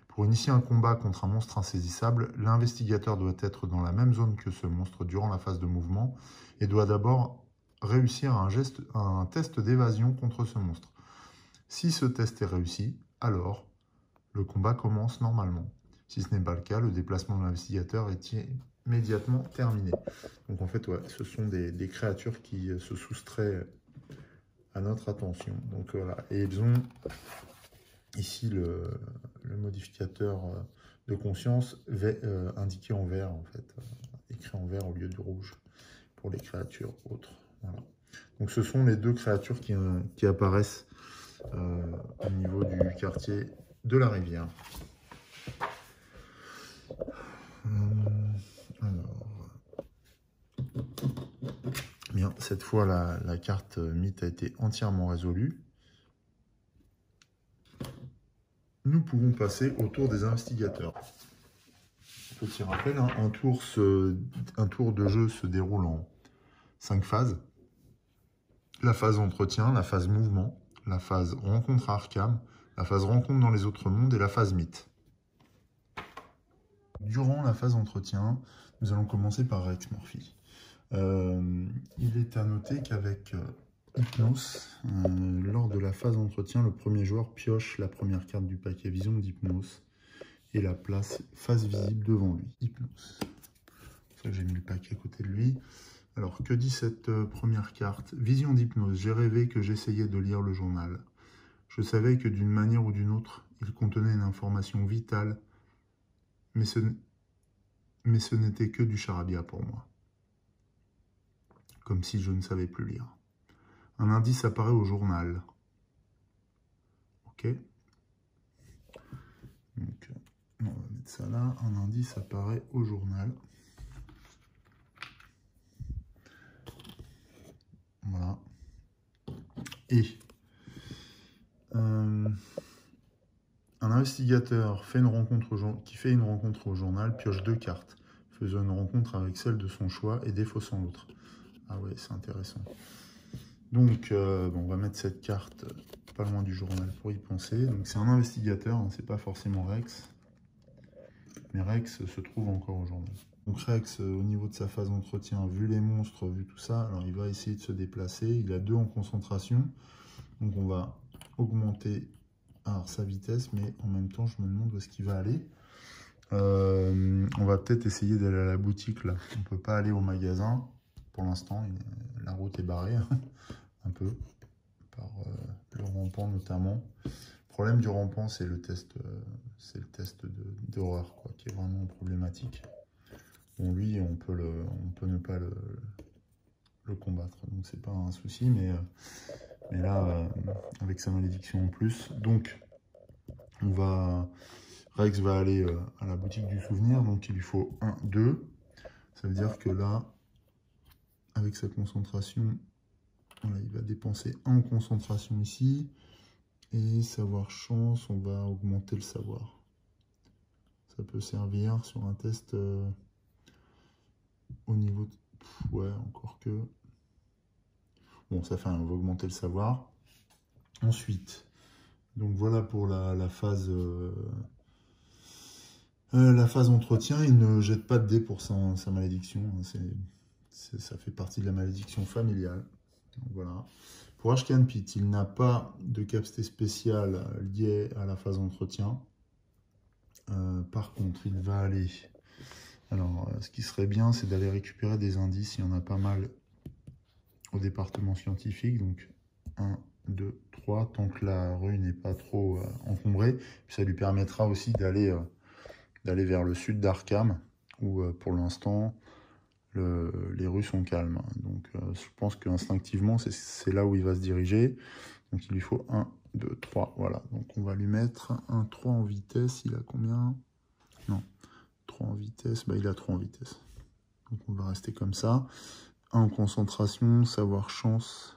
Pour initier un combat contre un monstre insaisissable, l'investigateur doit être dans la même zone que ce monstre durant la phase de mouvement et doit d'abord réussir un test d'évasion contre ce monstre. Si ce test est réussi, alors le combat commence normalement. Si ce n'est pas le cas, le déplacement de l'investigateur est immédiatement terminé. Donc en fait, ouais, ce sont des créatures qui se soustraient à notre attention. Donc voilà, et ils ont ici le modificateur de conscience indiqué en vert, en fait, écrit en vert au lieu de rouge pour les créatures autres. Voilà. Donc ce sont les 2 créatures qui apparaissent au niveau du quartier de la Rivière. Alors, bien, cette fois la carte mythe a été entièrement résolue. Nous pouvons passer au tour des investigateurs. Petit rappel, hein, un tour de jeu se déroule en 5 phases. La phase entretien, la phase mouvement, la phase rencontre à Arkham, la phase rencontre dans les autres mondes et la phase mythe. Durant la phase entretien, nous allons commencer par Rex Murphy. Il est à noter qu'avec Hypnos, lors de la phase entretien, le premier joueur pioche la première carte du paquet Vision d'Hypnos et la place face visible devant lui. Hypnos. C'est pour ça que j'ai mis le paquet à côté de lui. Alors, que dit cette première carte? Vision d'Hypnose. J'ai rêvé que j'essayais de lire le journal. Je savais que d'une manière ou d'une autre, il contenait une information vitale, mais ce n'était que du charabia pour moi. Comme si je ne savais plus lire. Un indice apparaît au journal. Ok. Donc, on va mettre ça là. Un indice apparaît au journal. Voilà. Et un investigateur qui fait une rencontre au journal pioche 2 cartes, faisant une rencontre avec celle de son choix et défaussant l'autre. Ah ouais, c'est intéressant. Donc, bon, on va mettre cette carte pas loin du journal pour y penser. Donc, c'est un investigateur, hein, c'est pas forcément Rex. Mais Rex se trouve encore au journal. Donc Rex, au niveau de sa phase d'entretien, vu les monstres, vu tout ça, alors il va essayer de se déplacer. Il a 2 en concentration. Donc on va augmenter sa vitesse, mais en même temps, je me demande où est-ce qu'il va aller. On va peut-être essayer d'aller à la boutique là. On ne peut pas aller au magasin pour l'instant. La route est barrée un peu par le rampant notamment. Le problème du rampant, c'est le test d'horreur qui est vraiment problématique. Bon, lui, on peut ne pas le combattre, donc c'est pas un souci, mais là, avec sa malédiction en plus, donc Rex va aller à la boutique du souvenir, donc il lui faut 1, 2. Ça veut dire que là, avec sa concentration, voilà, il va dépenser 1 en concentration ici. Et savoir chance, on va augmenter le savoir. Ça peut servir sur un test au niveau de... Ouais, encore que... Bon, ça fait on va augmenter le savoir. Ensuite, donc voilà pour la phase entretien. Il ne jette pas de dés pour sa malédiction. Ça fait partie de la malédiction familiale. Donc, voilà. Pour Ashcan Pit, il n'a pas de capacité spéciale liée à la phase entretien. Par contre, il va aller... Alors, ce qui serait bien, c'est d'aller récupérer des indices. Il y en a pas mal au département scientifique. Donc, 1, 2, 3, tant que la rue n'est pas trop encombrée. Puis ça lui permettra aussi d'aller vers le sud d'Arkham, où pour l'instant, les rues sont calmes. Donc, je pense qu'instinctivement, c'est là où il va se diriger. Donc, il lui faut 1, 2, 3. Voilà. Donc, on va lui mettre un 3 en vitesse. Il a combien? Non. 3 en vitesse. Bah, il a 3 en vitesse. Donc, on va rester comme ça. 1 en concentration. Savoir chance.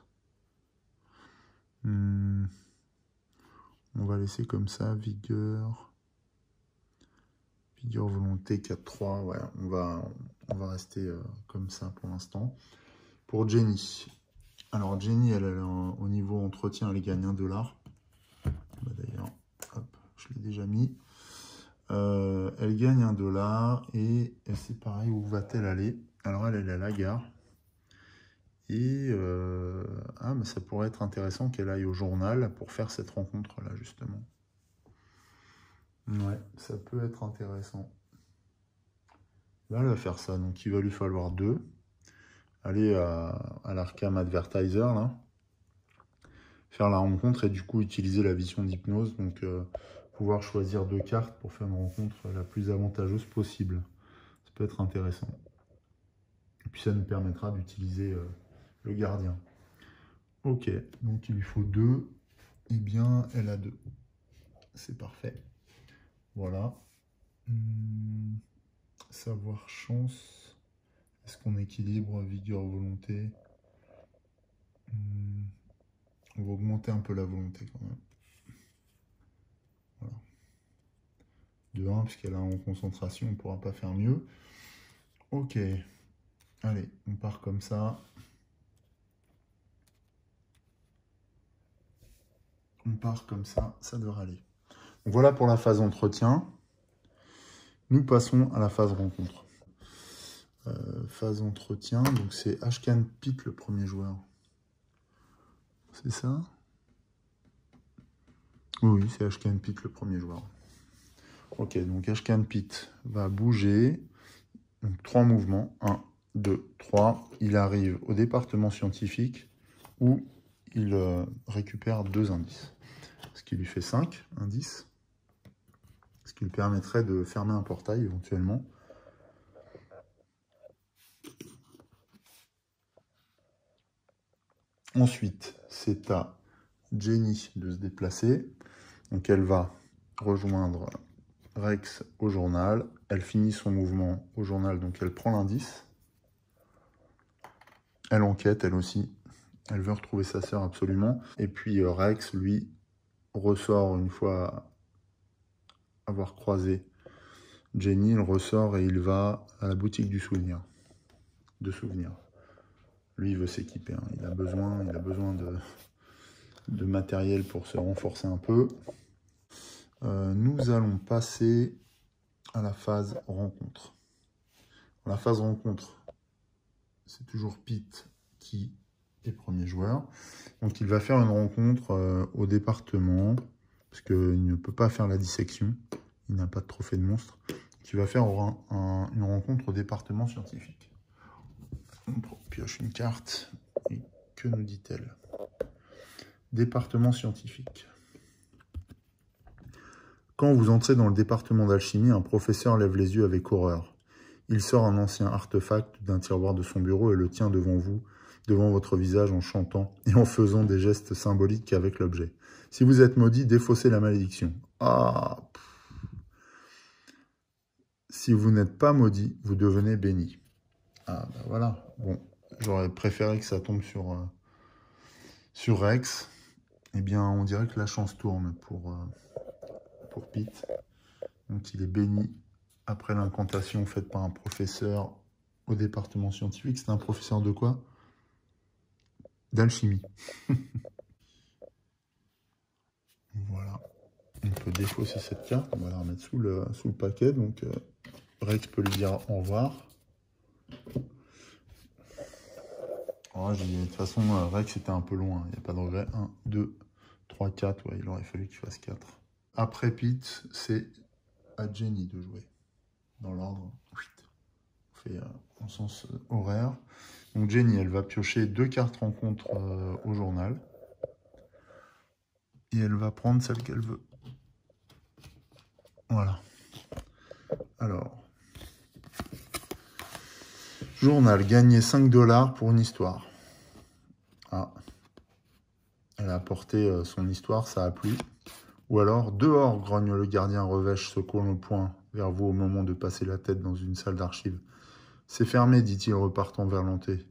On va laisser comme ça. Vigueur. Vigueur, volonté, 4, 3. Ouais, on va rester comme ça pour l'instant. Pour Jenny. Alors, Jenny, elle au niveau entretien, elle gagne 1 $. Bah, d'ailleurs, hop, je l'ai déjà mis. Elle gagne 1 $ et c'est pareil, où va-t-elle aller? Alors, elle est à la gare. Et mais ça pourrait être intéressant qu'elle aille au journal pour faire cette rencontre-là, justement. Ouais, ça peut être intéressant. Là, elle va faire ça. Donc, il va lui falloir 2. Aller à l'Arkham Advertiser, là. Faire la rencontre et du coup utiliser la vision d'hypnose. Donc, pouvoir choisir 2 cartes pour faire une rencontre la plus avantageuse possible. Ça peut être intéressant. Et puis, ça nous permettra d'utiliser le gardien. Ok, donc il lui faut 2. Eh bien, elle a 2. C'est parfait. Voilà. Savoir chance. Est-ce qu'on équilibre vigueur volonté? On va augmenter un peu la volonté quand même. Voilà. De 1, puisqu'elle a en concentration, on ne pourra pas faire mieux. Ok. Allez, on part comme ça. on part comme ça devrait aller. Donc voilà pour la phase entretien. Nous passons à la phase rencontre. Phase entretien, donc c'est Ashkan Pitt le premier joueur. C'est ça? Oui, c'est Ashkan Pitt le premier joueur. Ok, donc Ashkan Pitt va bouger. Donc 3 mouvements. 1, 2, 3. Il arrive au département scientifique où il récupère 2 indices. Ce qui lui fait 5 indices. Ce qui lui permettrait de fermer un portail éventuellement. Ensuite, c'est à Jenny de se déplacer. Donc elle va rejoindre Rex au journal. Elle finit son mouvement au journal, donc elle prend l'indice. Elle enquête, elle aussi. Elle veut retrouver sa sœur absolument. Et puis Rex, lui, ressort une fois avoir croisé Jenny. Il ressort et il va à la boutique du souvenir. De souvenirs. Lui, il veut s'équiper. Hein. Il a besoin de matériel pour se renforcer un peu. Nous allons passer à la phase rencontre. La phase rencontre, c'est toujours Pitt qui est premier joueur. Donc il va faire une rencontre au département, parce qu'il ne peut pas faire la dissection, il n'a pas de trophée de monstre. Donc il va faire une rencontre au département scientifique. On pioche une carte, et que nous dit-elle? Département scientifique. Quand vous entrez dans le département d'alchimie, un professeur lève les yeux avec horreur. Il sort un ancien artefact d'un tiroir de son bureau et le tient devant vous, devant votre visage en chantant et en faisant des gestes symboliques avec l'objet. Si vous êtes maudit, défaussez la malédiction. Ah. Si vous n'êtes pas maudit, vous devenez béni. Ah ben voilà. Bon, j'aurais préféré que ça tombe sur Rex. Eh bien, on dirait que la chance tourne pour Pitt. Donc il est béni après l'incantation faite par un professeur au département scientifique. C'est un professeur de quoi? D'alchimie. Voilà. On peut défausser cette carte. On va la remettre sous le paquet. Donc Rex peut lui dire au revoir. Oh, de toute façon, Rex était un peu loin. Il n'y a pas de regret. 1, 2, 3, 4. Ouais, il aurait fallu qu'il fasse 4. Après Pitt, c'est à Jenny de jouer. Dans l'ordre. On fait en sens horaire. Donc Jenny, elle va piocher 2 cartes rencontres au journal. Et elle va prendre celle qu'elle veut. Voilà. Alors. Journal, gagner 5 $ pour une histoire. Ah. Elle a apporté son histoire, ça a plu. Ou alors, dehors, grogne le gardien revêche, secouant le poing vers vous au moment de passer la tête dans une salle d'archives. C'est fermé, dit-il, repartant vers l'entrée.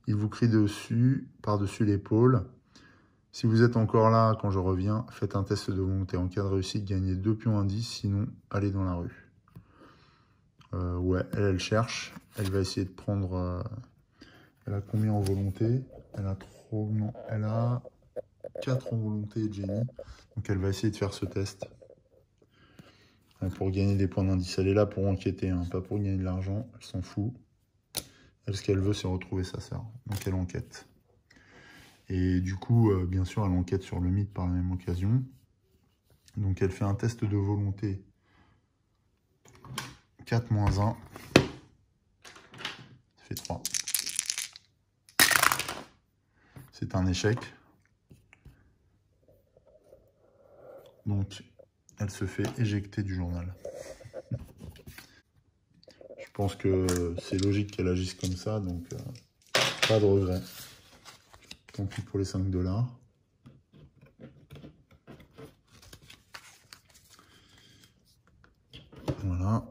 Il vous crie dessus, par-dessus l'épaule. Si vous êtes encore là quand je reviens, faites un test de volonté. En cas de réussite, gagnez 2 pions indices, sinon, allez dans la rue. Ouais, elle cherche. Elle va essayer de prendre... elle a combien en volonté? Elle a 3... Non, elle a 4 en volonté, Jenny. Donc elle va essayer de faire ce test. Pour gagner des points d'indice. Elle est là pour enquêter, hein, pas pour gagner de l'argent. Elle s'en fout. Elle, ce qu'elle veut, c'est retrouver sa sœur. Donc elle enquête. Et du coup, bien sûr, elle enquête sur le mythe par la même occasion. Donc elle fait un test de volonté. 4 moins 1. Ça fait 3. C'est un échec. Donc, elle se fait éjecter du journal. Je pense que c'est logique qu'elle agisse comme ça, donc pas de regret. Tant pis pour les 5 $. Voilà.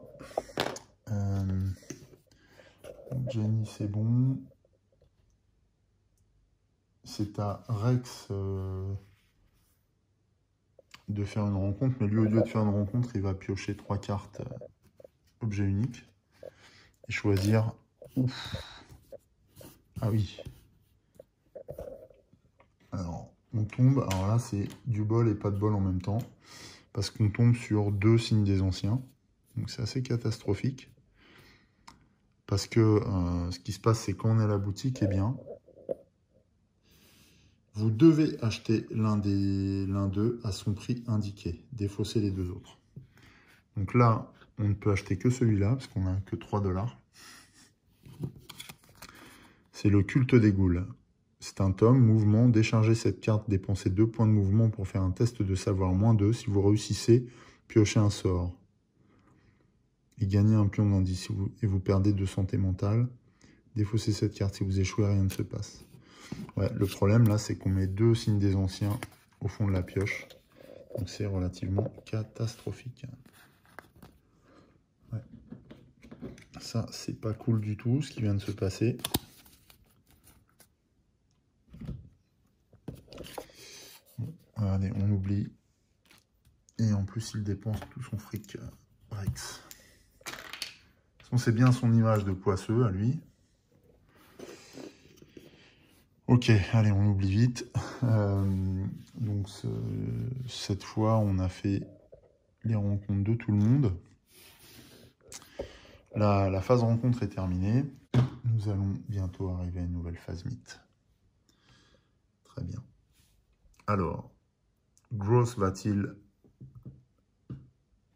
Jenny, c'est bon. C'est à Rex de faire une rencontre, mais lui, au lieu de faire une rencontre, il va piocher 3 cartes objet unique et choisir... Ouf. Ah oui. Alors, on tombe, alors là c'est du bol et pas de bol en même temps, parce qu'on tombe sur 2 signes des anciens, donc c'est assez catastrophique, parce que ce qui se passe c'est quand on est à la boutique, eh bien, vous devez acheter l'un d'eux à son prix indiqué, défausser les 2 autres. Donc là, on ne peut acheter que celui-là, parce qu'on n'a que 3 $. C'est le culte des Ghouls. C'est un tome, mouvement, déchargez cette carte, dépensez 2 points de mouvement pour faire un test de savoir -2. Si vous réussissez, piochez un sort. Et gagnez un pion d'indice et vous perdez 2 santé mentale. Défaussez cette carte, si vous échouez, rien ne se passe. Ouais, le problème là, c'est qu'on met 2 signes des anciens au fond de la pioche. Donc c'est relativement catastrophique. Ouais. Ça, c'est pas cool du tout, ce qui vient de se passer. Bon, regardez, on oublie. Et en plus, il dépense tout son fric, Rex. C'est bien son image de poisseux à lui. Ok, allez, on oublie vite. Donc, cette fois, on a fait les rencontres de tout le monde. La phase rencontre est terminée. Nous allons bientôt arriver à une nouvelle phase mythe. Très bien. Alors, Gross va-t-il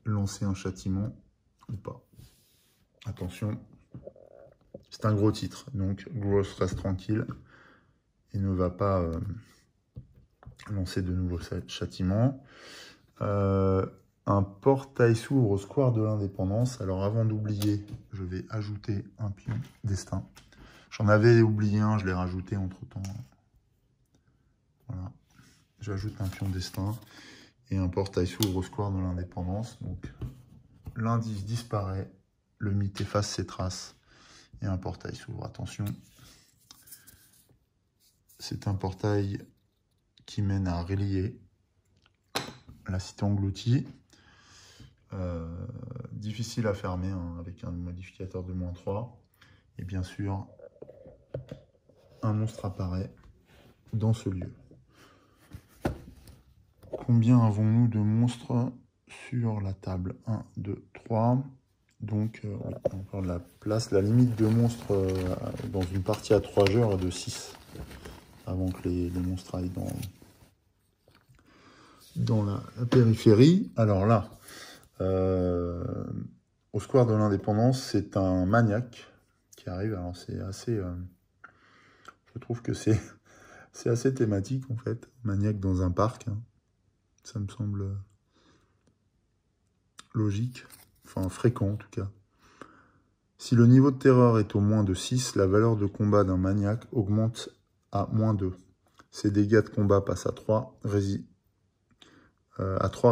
lancer un châtiment ou pas? Attention, c'est un gros titre, donc Gross reste tranquille et ne va pas lancer de nouveaux châtiments. Un portail s'ouvre au square de l'Indépendance. Alors avant d'oublier, je vais ajouter un pion destin. J'en avais oublié un, je l'ai rajouté entre-temps. Voilà. J'ajoute un pion destin et un portail s'ouvre au square de l'Indépendance. Donc l'indice disparaît, le mythe efface ses traces et un portail s'ouvre. Attention, c'est un portail qui mène à Relier, la cité engloutie. Difficile à fermer hein, avec un modificateur de -3. Et bien sûr, un monstre apparaît dans ce lieu. Combien avons-nous de monstres sur la table? 1, 2, 3. Donc, oui, encore de la place. La limite de monstres dans une partie à 3 joueurs est de 6. Avant que les monstres aillent dans la périphérie. Alors là, au square de l'Indépendance, c'est un maniaque qui arrive. Alors c'est assez... je trouve que c'est assez thématique en fait. Maniaque dans un parc. Hein. Ça me semble logique. Enfin fréquent en tout cas. Si le niveau de terreur est au moins de 6, la valeur de combat d'un maniaque augmente à -2. Ses dégâts de combat passent à 3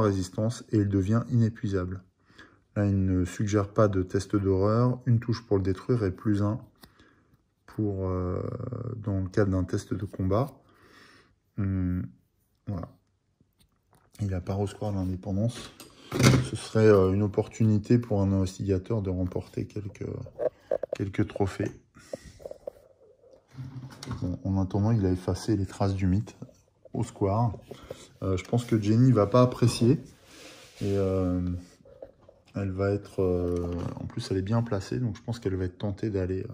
résistances et il devient inépuisable. Là, il ne suggère pas de test d'horreur. Une touche pour le détruire et +1 pour, dans le cadre d'un test de combat. Voilà. Il apparaît au square de l'Indépendance. Ce serait une opportunité pour un investigateur de remporter quelques trophées. Bon, en attendant, il a effacé les traces du mythe au square. Je pense que Jenny va pas apprécier. Et elle va être... en plus, elle est bien placée, donc je pense qu'elle va être tentée d'aller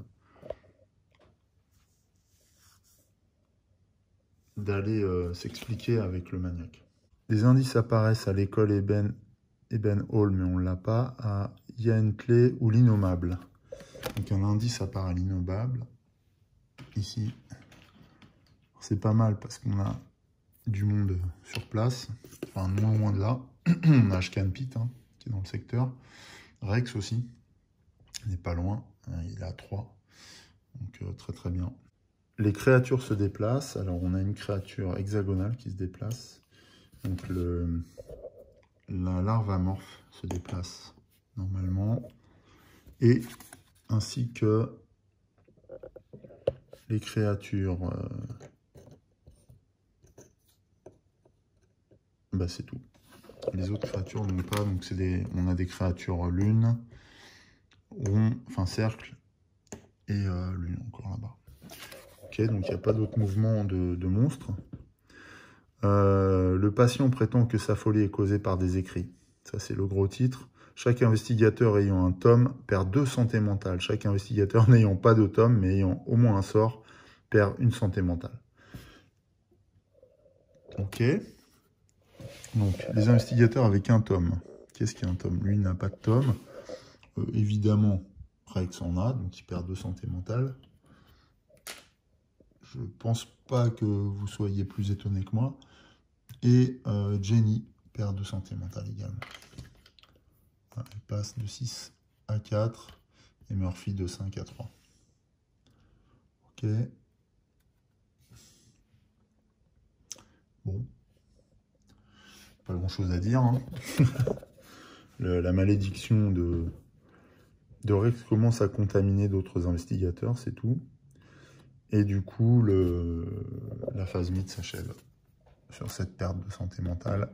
s'expliquer avec le maniaque. Des indices apparaissent à l'école Eben Hall, mais on ne l'a pas. Il y a une clé ou l'innommable. Donc un indice apparaît à l'innommable. Ici, c'est pas mal parce qu'on a du monde sur place. Enfin, non loin de là. On a Ashcan Pit, hein, qui est dans le secteur. Rex aussi. Il n'est pas loin. Il est à 3. Donc très très bien. Les créatures se déplacent. Alors on a une créature hexagonale qui se déplace. Donc la larve amorphe se déplace normalement. Et ainsi que les créatures... bah c'est tout. Les autres créatures n'ont pas. Donc on a des créatures lune, rond, enfin cercle, et lune encore là-bas. Ok, donc il n'y a pas d'autres mouvements de monstres. Le patient prétend que sa folie est causée par des écrits. Ça, c'est le gros titre. Chaque investigateur ayant un tome perd 2 santé mentale. Chaque investigateur n'ayant pas de tome, mais ayant au moins un sort, perd une santé mentale. Ok. Donc, les investigateurs avec un tome. Qu'est-ce qu'un tome? Lui, il n'a pas de tome. Évidemment, Rex en a, donc il perd 2 santé mentale. Je pense pas que vous soyez plus étonné que moi. Et Jenny perd 2 santé mentale également. Elle passe de 6 à 4 et Murphy de 5 à 3. Ok. Bon. Pas grand chose à dire. Hein. La malédiction de Rex commence à contaminer d'autres investigateurs, c'est tout. Et du coup, la phase mythe s'achève sur cette perte de santé mentale.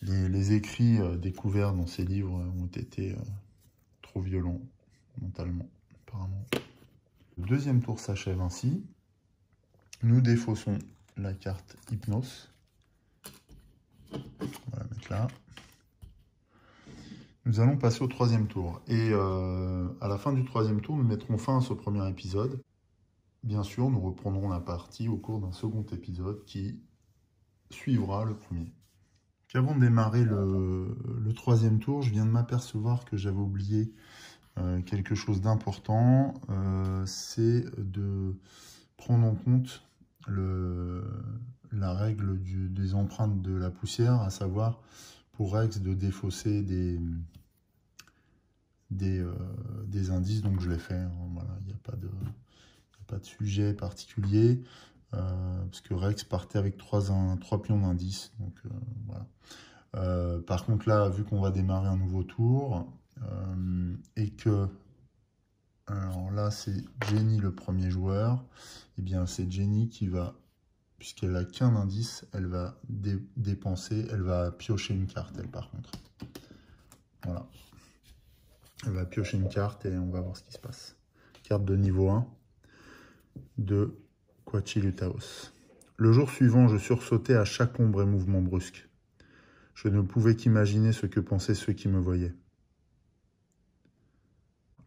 Les écrits découverts dans ces livres ont été trop violents mentalement, apparemment. Le deuxième tour s'achève ainsi. Nous défaussons la carte Hypnos. On va la mettre là. Nous allons passer au troisième tour. Et à la fin du troisième tour, nous mettrons fin à ce premier épisode. Bien sûr, nous reprendrons la partie au cours d'un second épisode qui suivra le premier. Avant de démarrer le troisième tour, je viens de m'apercevoir que j'avais oublié quelque chose d'important. C'est de prendre en compte la règle des empreintes de la poussière, à savoir pour Rex de défausser des indices. Donc je l'ai fait, hein, voilà, il n'y a pas de sujet particulier, parce que Rex partait avec 3 pions d'indices, donc voilà. Par contre là, vu qu'on va démarrer un nouveau tour, et que, alors là c'est Jenny le premier joueur, et bien c'est Jenny qui va, puisqu'elle n'a qu'un indice, elle va dépenser, elle va piocher une carte, elle par contre. Voilà. Elle va piocher une carte et on va voir ce qui se passe. Carte de niveau 1 de Coatlicutaos. Le jour suivant, je sursautais à chaque ombre et mouvement brusque. Je ne pouvais qu'imaginer ce que pensaient ceux qui me voyaient.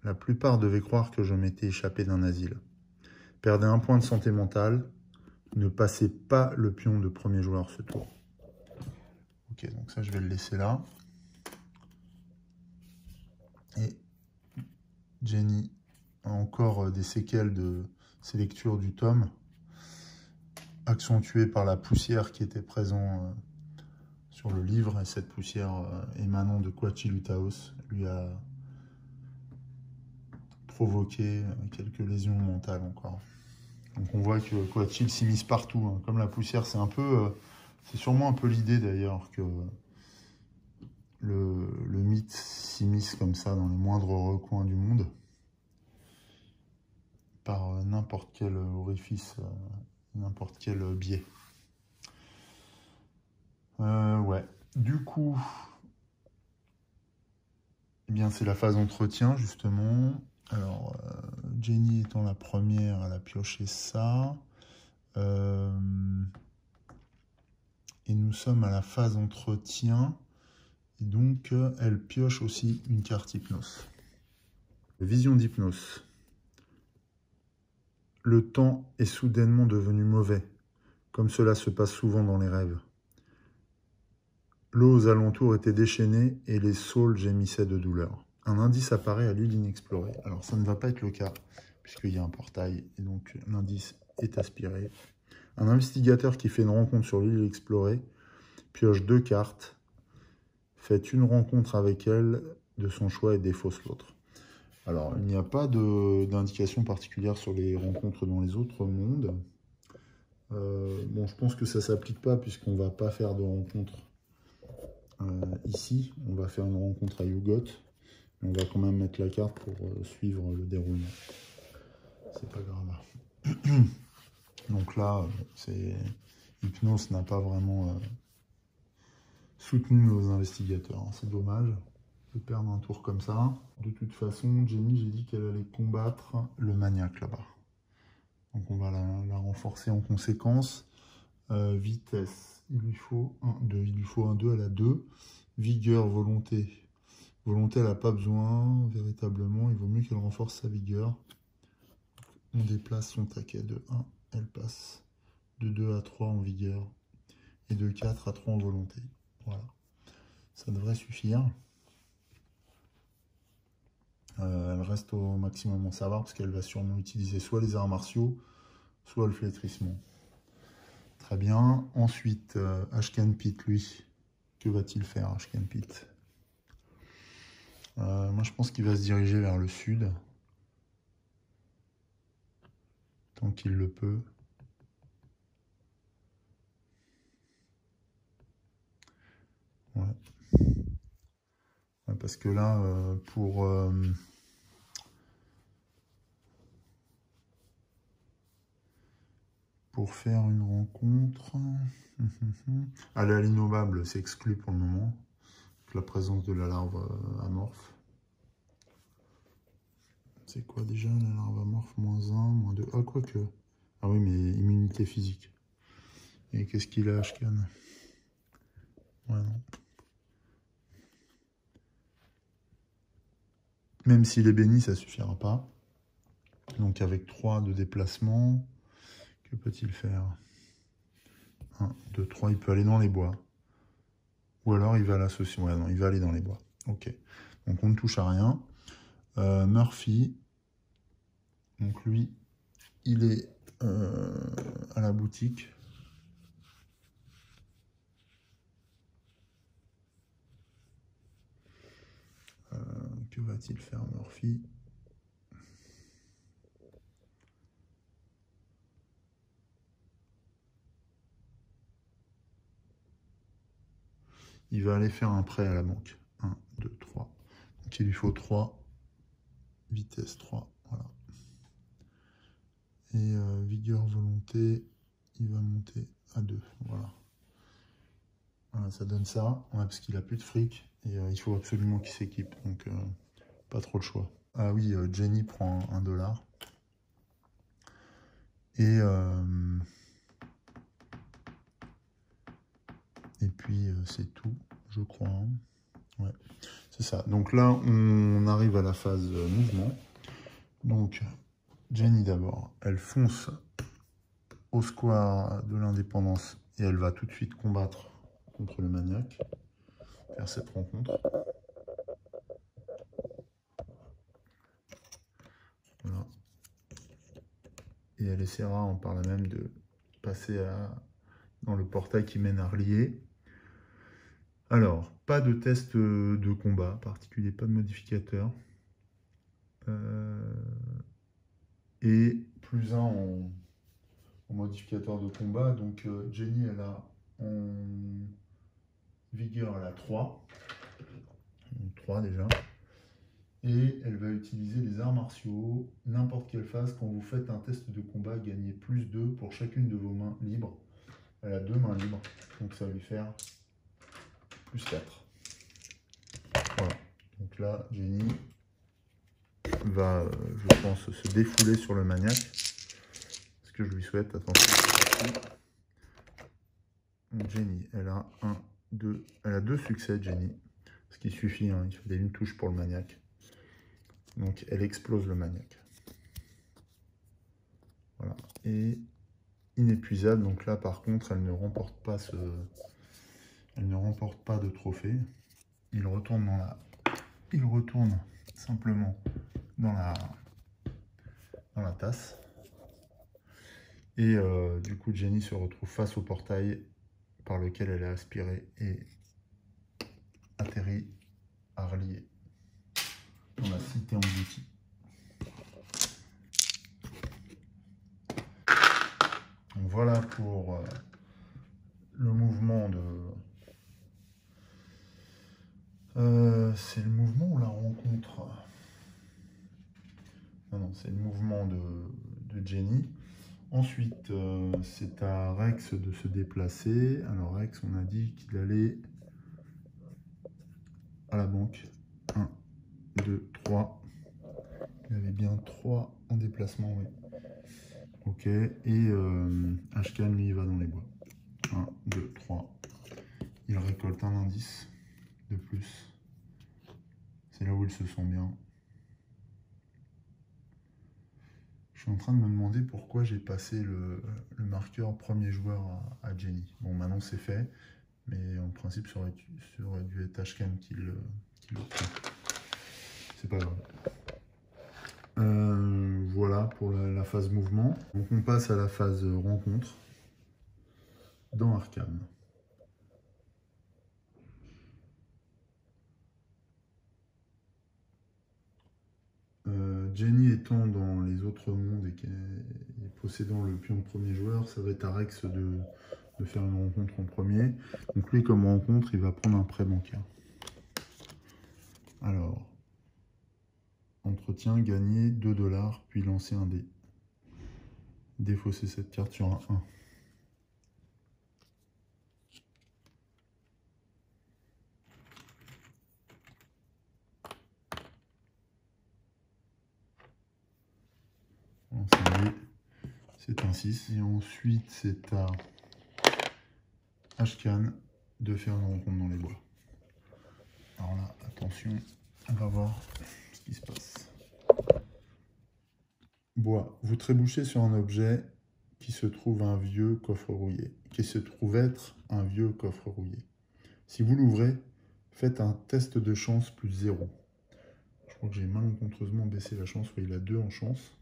La plupart devaient croire que je m'étais échappé d'un asile. Perdais 1 point de santé mentale, ne passez pas le pion de premier joueur ce tour. Ok, donc ça je vais le laisser là. Et Jenny a encore des séquelles de ses lectures du tome, accentuées par la poussière qui était présente sur le livre, et cette poussière émanant de Coatlicutaos lui a provoqué quelques lésions mentales encore. Donc on voit que Coatl s'immisce partout, hein. Comme la poussière, c'est un peu, c'est sûrement un peu l'idée d'ailleurs que le mythe s'immisce comme ça dans les moindres recoins du monde, par n'importe quel orifice, n'importe quel biais. Ouais, du coup, eh bien c'est la phase entretien justement. Alors, Jenny étant la première, elle a pioché ça. Et nous sommes à la phase entretien. Et donc, elle pioche aussi une carte Hypnos. Vision d'Hypnos. Le temps est soudainement devenu mauvais, comme cela se passe souvent dans les rêves. L'eau aux alentours était déchaînée et les saules gémissaient de douleur. Un indice apparaît à l'île inexplorée. Alors, ça ne va pas être le cas, puisqu'il y a un portail, et donc l'indice est aspiré. Un investigateur qui fait une rencontre sur l'île explorée pioche 2 cartes, fait une rencontre avec elle de son choix et défausse l'autre. Alors, il n'y a pas d'indication particulière sur les rencontres dans les autres mondes. Bon, je pense que ça ne s'applique pas, puisqu'on ne va pas faire de rencontre ici. On va faire une rencontre à Yugot. On va quand même mettre la carte pour suivre le déroulement. C'est pas grave. Donc là, Hypnos n'a pas vraiment soutenu nos investigateurs. C'est dommage de perdre un tour comme ça. De toute façon, Jenny, j'ai dit qu'elle allait combattre le maniaque là-bas. Donc on va la renforcer en conséquence. Vitesse, il lui faut un 2. Il lui faut un 2 à la 2. Vigueur, volonté. Volonté, elle n'a pas besoin, véritablement. Il vaut mieux qu'elle renforce sa vigueur. On déplace son taquet de 1. Elle passe de 2 à 3 en vigueur. Et de 4 à 3 en volonté. Voilà. Ça devrait suffire. Elle reste au maximum en savoir parce qu'elle va sûrement utiliser soit les arts martiaux, soit le flétrissement. Très bien. Ensuite, Ashkan Pit, lui, que va-t-il faire, Ashkan Pit? Moi, je pense qu'il va se diriger vers le sud, tant qu'il le peut. Ouais. Ouais, parce que là, pour faire une rencontre, aller à l'innommable, c'est exclu pour le moment, avec la présence de la larve amorphe. C'est quoi déjà la larve amorphe? -1, -2. Ah, quoique. Ah oui, mais immunité physique. Et qu'est-ce qu'il a, Ashkan? Ouais, non. Même s'il est béni, ça suffira pas. Donc avec 3 de déplacement, que peut-il faire? 1, 2, 3, il peut aller dans les bois. Ou alors il va à l'association. Ouais, non, il va aller dans les bois. Ok. Donc on ne touche à rien. Murphy. Donc lui, il est à la boutique. Que va-t-il faire, Murphy? Il va aller faire un prêt à la banque. 1, 2, 3. Donc il lui faut 3. Vitesse 3. Voilà. Et vigueur, volonté, il va monter à 2. Voilà. Voilà, ça donne ça. Ouais, parce qu'il a plus de fric. Et il faut absolument qu'il s'équipe. Donc, pas trop le choix. Ah oui, Jenny prend $1. Et puis, c'est tout, je crois. Hein. Ouais, c'est ça. Donc là, on arrive à la phase mouvement. Donc, Jenny d'abord, elle fonce au square de l'Indépendance et elle va tout de suite combattre contre le maniaque, faire cette rencontre. Voilà. Et elle essaiera en par là même de passer dans le portail qui mène à Arlier. Alors, pas de test de combat particulier, pas de modificateur. Et plus 1 en modificateur de combat. Donc Jenny, elle a en vigueur, elle a 3. Donc 3 déjà. Et elle va utiliser les arts martiaux, n'importe quelle phase. Quand vous faites un test de combat, gagnez plus 2 pour chacune de vos mains libres. Elle a 2 mains libres, donc ça va lui faire plus 4. Voilà. Donc là, Jenny va, je pense, se défouler sur le maniaque. Ce que je lui souhaite. Attention. Donc Jenny, elle a 1, 2, elle a 2 succès, Jenny. Ce qui suffit, hein, il fallait une touche pour le maniaque. Donc elle explose le maniaque. Voilà. Et inépuisable, donc là par contre, elle ne remporte pas de trophée. Il retourne simplement dans la tasse. Et du coup, Jenny se retrouve face au portail par lequel elle a aspiré et atterri à Arlier, dans la cité engloutie. Donc voilà pour le mouvement de... c'est le mouvement ou la rencontre? Non, c'est le mouvement de Jenny. Ensuite, c'est à Rex de se déplacer. Alors Rex, on a dit qu'il allait à la banque. 1, 2, 3. Il y avait bien 3 en déplacement, oui. Ok, et Ashkan, lui, il va dans les bois. indice de plus. C'est là où il se sent bien. Je suis en train de me demander pourquoi j'ai passé le marqueur premier joueur à Jenny. Bon, maintenant c'est fait, mais en principe, ça aurait dû être Ashkan qui le prend. C'est pas grave. Voilà pour la phase mouvement. Donc on passe à la phase rencontre dans Arcane. Jenny étant dans les autres mondes et possédant le pion de premier joueur, ça va être à Rex de faire une rencontre en premier. Donc lui, comme rencontre, il va prendre un prêt bancaire. Alors, entretien, gagner 2 $, puis lancer un dé. Défausser cette carte sur un 1. C'est un 6. Et ensuite, c'est à Ashkan de faire une rencontre dans les bois. Alors là, attention, on va voir ce qui se passe. Bois. Vous trébuchez sur un objet qui se trouve un vieux coffre rouillé. Qui se trouve être un vieux coffre rouillé. Si vous l'ouvrez, faites un test de chance plus 0. Je crois que j'ai malencontreusement baissé la chance. Oui, il a 2 en chance.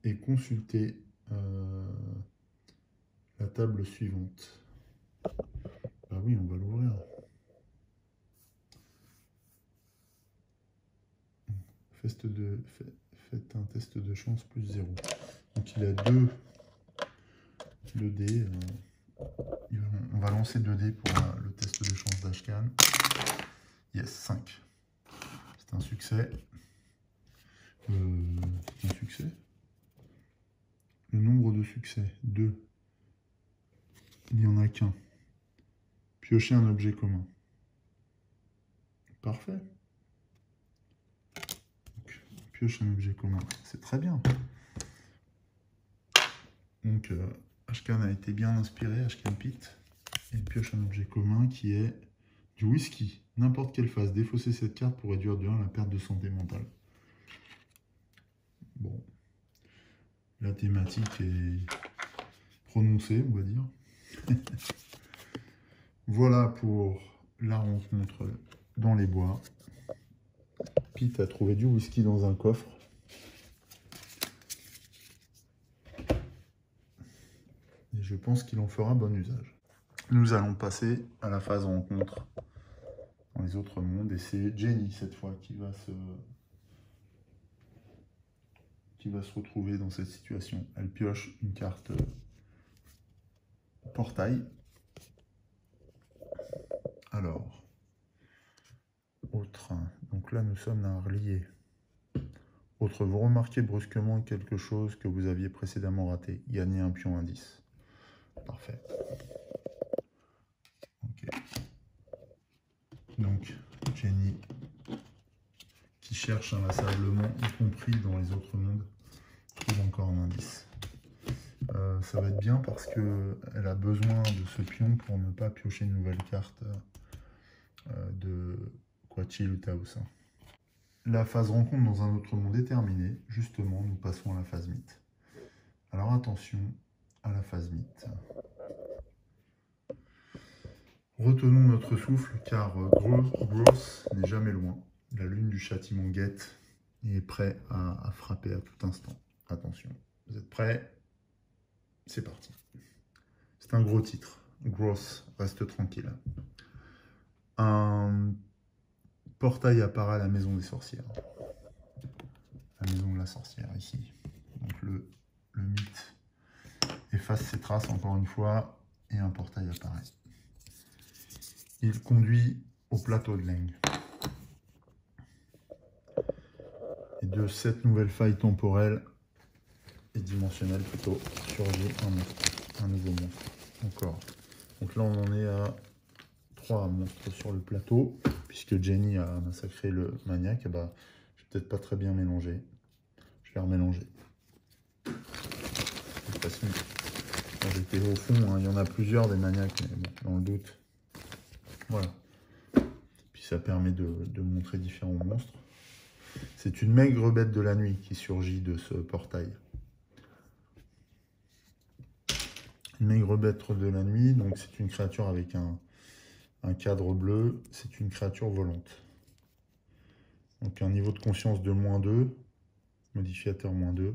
Et consultez la table suivante. Bah oui, on va l'ouvrir. Faites un test de chance plus 0. Donc il a 2 dés. On va lancer 2 dés pour le test de chance d'Ashkan. Yes, 5. C'est un succès. C'est un succès. Le nombre de succès, 2. Il n'y en a qu'un. Piocher un objet commun. Parfait. Donc, pioche un objet commun. C'est très bien. Donc, Ashkan a été bien inspiré, Ashkan Pit. Il pioche un objet commun qui est du whisky. N'importe quelle phase. Défausser cette carte pour réduire de 1 la perte de santé mentale. Bon. La thématique est prononcée, on va dire. Voilà pour la rencontre dans les bois. Pete a trouvé du whisky dans un coffre. Et je pense qu'il en fera bon usage. Nous allons passer à la phase rencontre dans les autres mondes. Et c'est Jenny, cette fois, qui va se retrouver dans cette situation. Elle pioche une carte portail. Alors, autre. Donc là, nous sommes à un relié. Autre, vous remarquez brusquement quelque chose que vous aviez précédemment raté. Gagner un pion indice. Parfait. Ok. Donc, Jenny, qui cherche inlassablement, y compris dans les autres mondes, trouve encore un indice. Ça va être bien parce qu'elle a besoin de ce pion pour ne pas piocher une nouvelle carte de Quachil ou Taos. La phase rencontre dans un autre monde est terminée. Justement, nous passons à la phase mythe. Alors attention à la phase mythe. Retenons notre souffle car Gross n'est jamais loin. La lune du châtiment guette et est prêt à frapper à tout instant. Attention, vous êtes prêts? C'est parti. C'est un gros titre. Gross, reste tranquille. Un portail apparaît à la maison des sorcières. La maison de la sorcière, ici. Donc le mythe efface ses traces encore une fois et un portail apparaît. Il conduit au plateau de Leng. Et de cette nouvelle faille temporelle et dimensionnelle plutôt, surgit un monstre, un nouveau monstre. Encore. Donc là, on en est à 3 monstres sur le plateau, puisque Jenny a massacré le maniaque. Bah, je vais peut-être pas très bien mélanger. Je vais remélanger. De toute façon, quand j'étais au fond, hein, il y en a plusieurs des maniaques, mais bon, dans le doute, Voilà. Puis ça permet de montrer différents monstres. C'est une maigre bête de la nuit qui surgit de ce portail. Une maigre bête de la nuit, donc c'est une créature avec un cadre bleu, c'est une créature volante. Donc un niveau de conscience de -2, modificateur -2.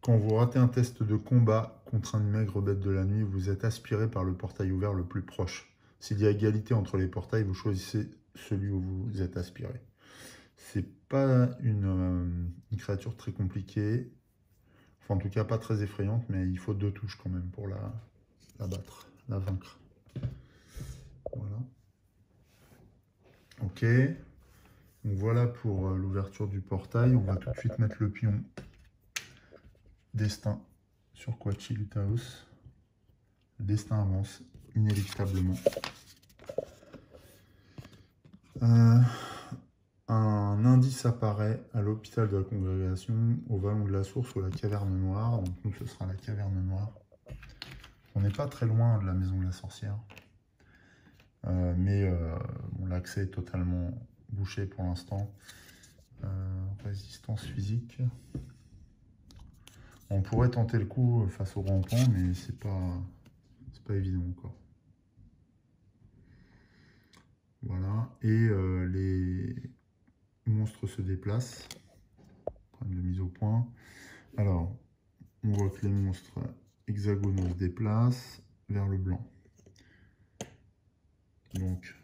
Quand vous ratez un test de combat contre une maigre bête de la nuit, vous êtes aspiré par le portail ouvert le plus proche. S'il y a égalité entre les portails, vous choisissez celui où vous êtes aspiré. C'est pas une créature très compliquée, enfin en tout cas pas très effrayante, mais il faut 2 touches quand même pour la battre, la vaincre. Voilà. Ok. Donc voilà pour l'ouverture du portail. On va tout de suite mettre le pion destin sur Quachi-Lutaos. Le destin avance inéluctablement. Un indice apparaît à l'hôpital de la congrégation, au vallon de la source ou la caverne noire. Donc nous, ce sera la caverne noire. On n'est pas très loin de la maison de la sorcière. Mais bon, l'accès est totalement bouché pour l'instant. Résistance physique. On pourrait tenter le coup face au rampant, mais c'est pas évident encore. Voilà. Et les monstres se déplacent. Problème de mise au point. Alors, on voit que les monstres hexagonaux se déplacent vers le blanc. Donc,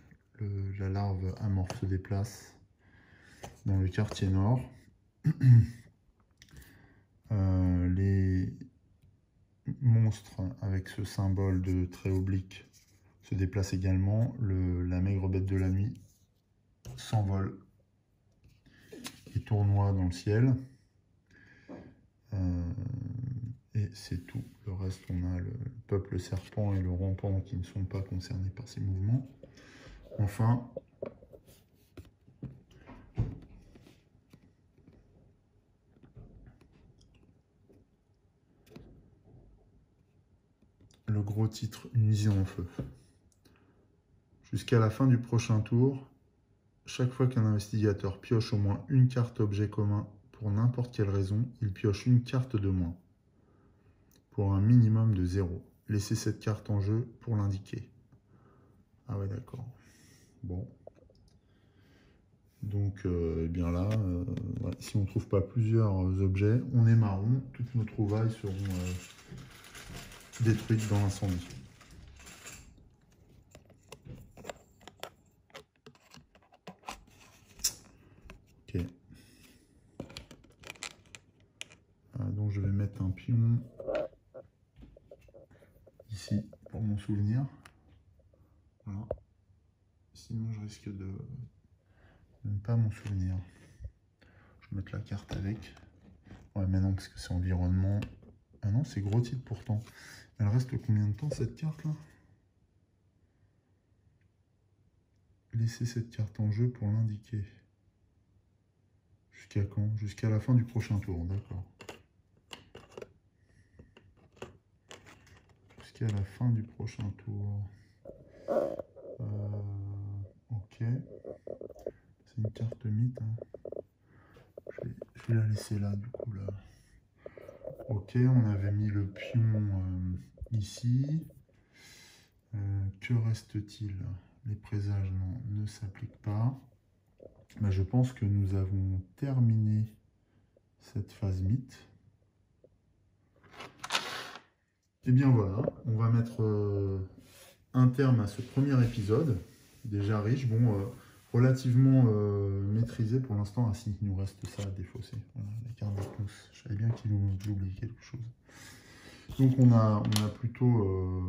la larve amorphe se déplace dans le quartier nord. Les monstres avec ce symbole de trait oblique se déplacent également. La maigre bête de la nuit s'envole et tournoie dans le ciel. Et c'est tout. Le reste, on a le peuple serpent et le rampant qui ne sont pas concernés par ces mouvements. Enfin, le gros titre, une usine en feu. Jusqu'à la fin du prochain tour, chaque fois qu'un investigateur pioche au moins une carte objet commun pour n'importe quelle raison, il pioche une carte de moins, pour un minimum de 0. Laissez cette carte en jeu pour l'indiquer. Ah ouais, d'accord. Bon. Donc, eh bien là, ouais, si on ne trouve pas plusieurs objets, on est marron. Toutes nos trouvailles seront détruites dans l'incendie. Ok. Donc je vais mettre un pion ici pour mon souvenir. Voilà. Sinon je risque de ne pas m'en souvenir. Je vais mettre la carte avec. Ouais, mais non, parce que c'est environnement. Ah non, c'est gros titre pourtant. Elle reste combien de temps cette carte là? Laissez cette carte en jeu pour l'indiquer. Jusqu'à quand? Jusqu'à la fin du prochain tour, d'accord. Jusqu'à la fin du prochain tour. Ok. C'est une carte mythe. Hein. Je vais la laisser là, du coup. Là. Ok, on avait mis le pion ici. Que reste-t-il? Les présages, non, ne s'appliquent pas. Ben, je pense que nous avons terminé cette phase mythe. Et bien voilà, on va mettre un terme à ce premier épisode. Déjà riche, bon, relativement maîtrisé pour l'instant. Ah si, il nous reste ça à défausser. Voilà, la carte de pouce. Je savais bien qu'il oubliait quelque chose. Donc on a plutôt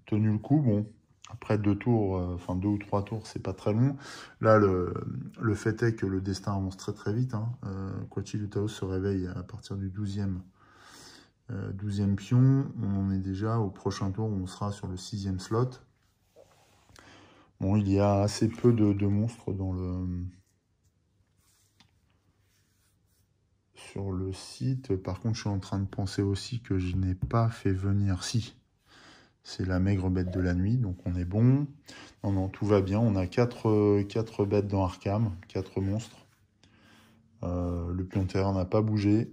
tenu le coup. Bon, après 2 tours, enfin 2 ou 3 tours, c'est pas très long. Là, le fait est que le destin avance très très vite. Hein. Quachi-Lutaos se réveille à partir du 12e pion. On est déjà au prochain tour, on sera sur le 6e slot. Bon, il y a assez peu de monstres sur le site. Par contre, je suis en train de penser aussi que je n'ai pas fait venir... Si, C'est la maigre bête de la nuit, donc on est bon. Non, non, tout va bien. On a 4 bêtes dans Arkham, 4 monstres. Le pion terrain n'a pas bougé.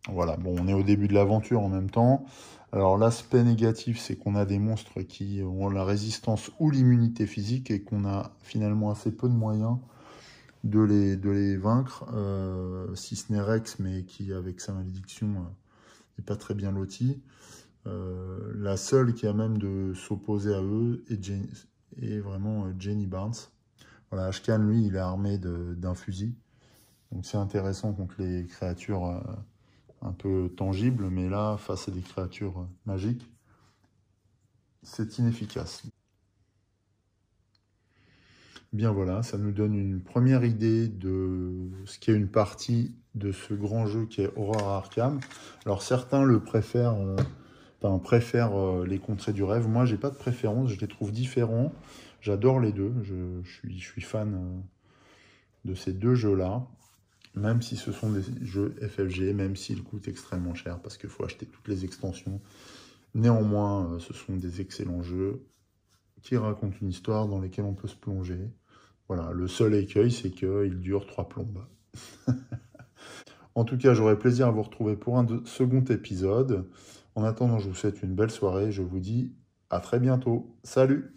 Voilà, bon, on est au début de l'aventure en même temps. Alors l'aspect négatif, c'est qu'on a des monstres qui ont la résistance ou l'immunité physique et qu'on a finalement assez peu de moyens de les vaincre, si ce n'est Rex, mais qui, avec sa malédiction, n'est pas très bien loti. La seule qui a même de s'opposer à eux est vraiment Jenny Barnes. Voilà, Ashcan, lui, il est armé d'un fusil. Donc c'est intéressant contre les créatures un peu tangibles, mais là, face à des créatures magiques, c'est inefficace. Bien voilà, ça nous donne une première idée de ce qu'est une partie de ce grand jeu qui est Aurora Arkham. Alors certains le préfèrent, les contrées du rêve. Moi, j'ai pas de préférence, je les trouve différents. J'adore les deux, je suis fan de ces deux jeux-là, même si ce sont des jeux FFG, même s'ils coûtent extrêmement cher parce qu'il faut acheter toutes les extensions. Néanmoins, ce sont des excellents jeux qui racontent une histoire dans lesquelles on peut se plonger. Voilà, le seul écueil, c'est qu'il dure 3 plombes. En tout cas, j'aurai plaisir à vous retrouver pour un second épisode. En attendant, je vous souhaite une belle soirée. Je vous dis à très bientôt. Salut!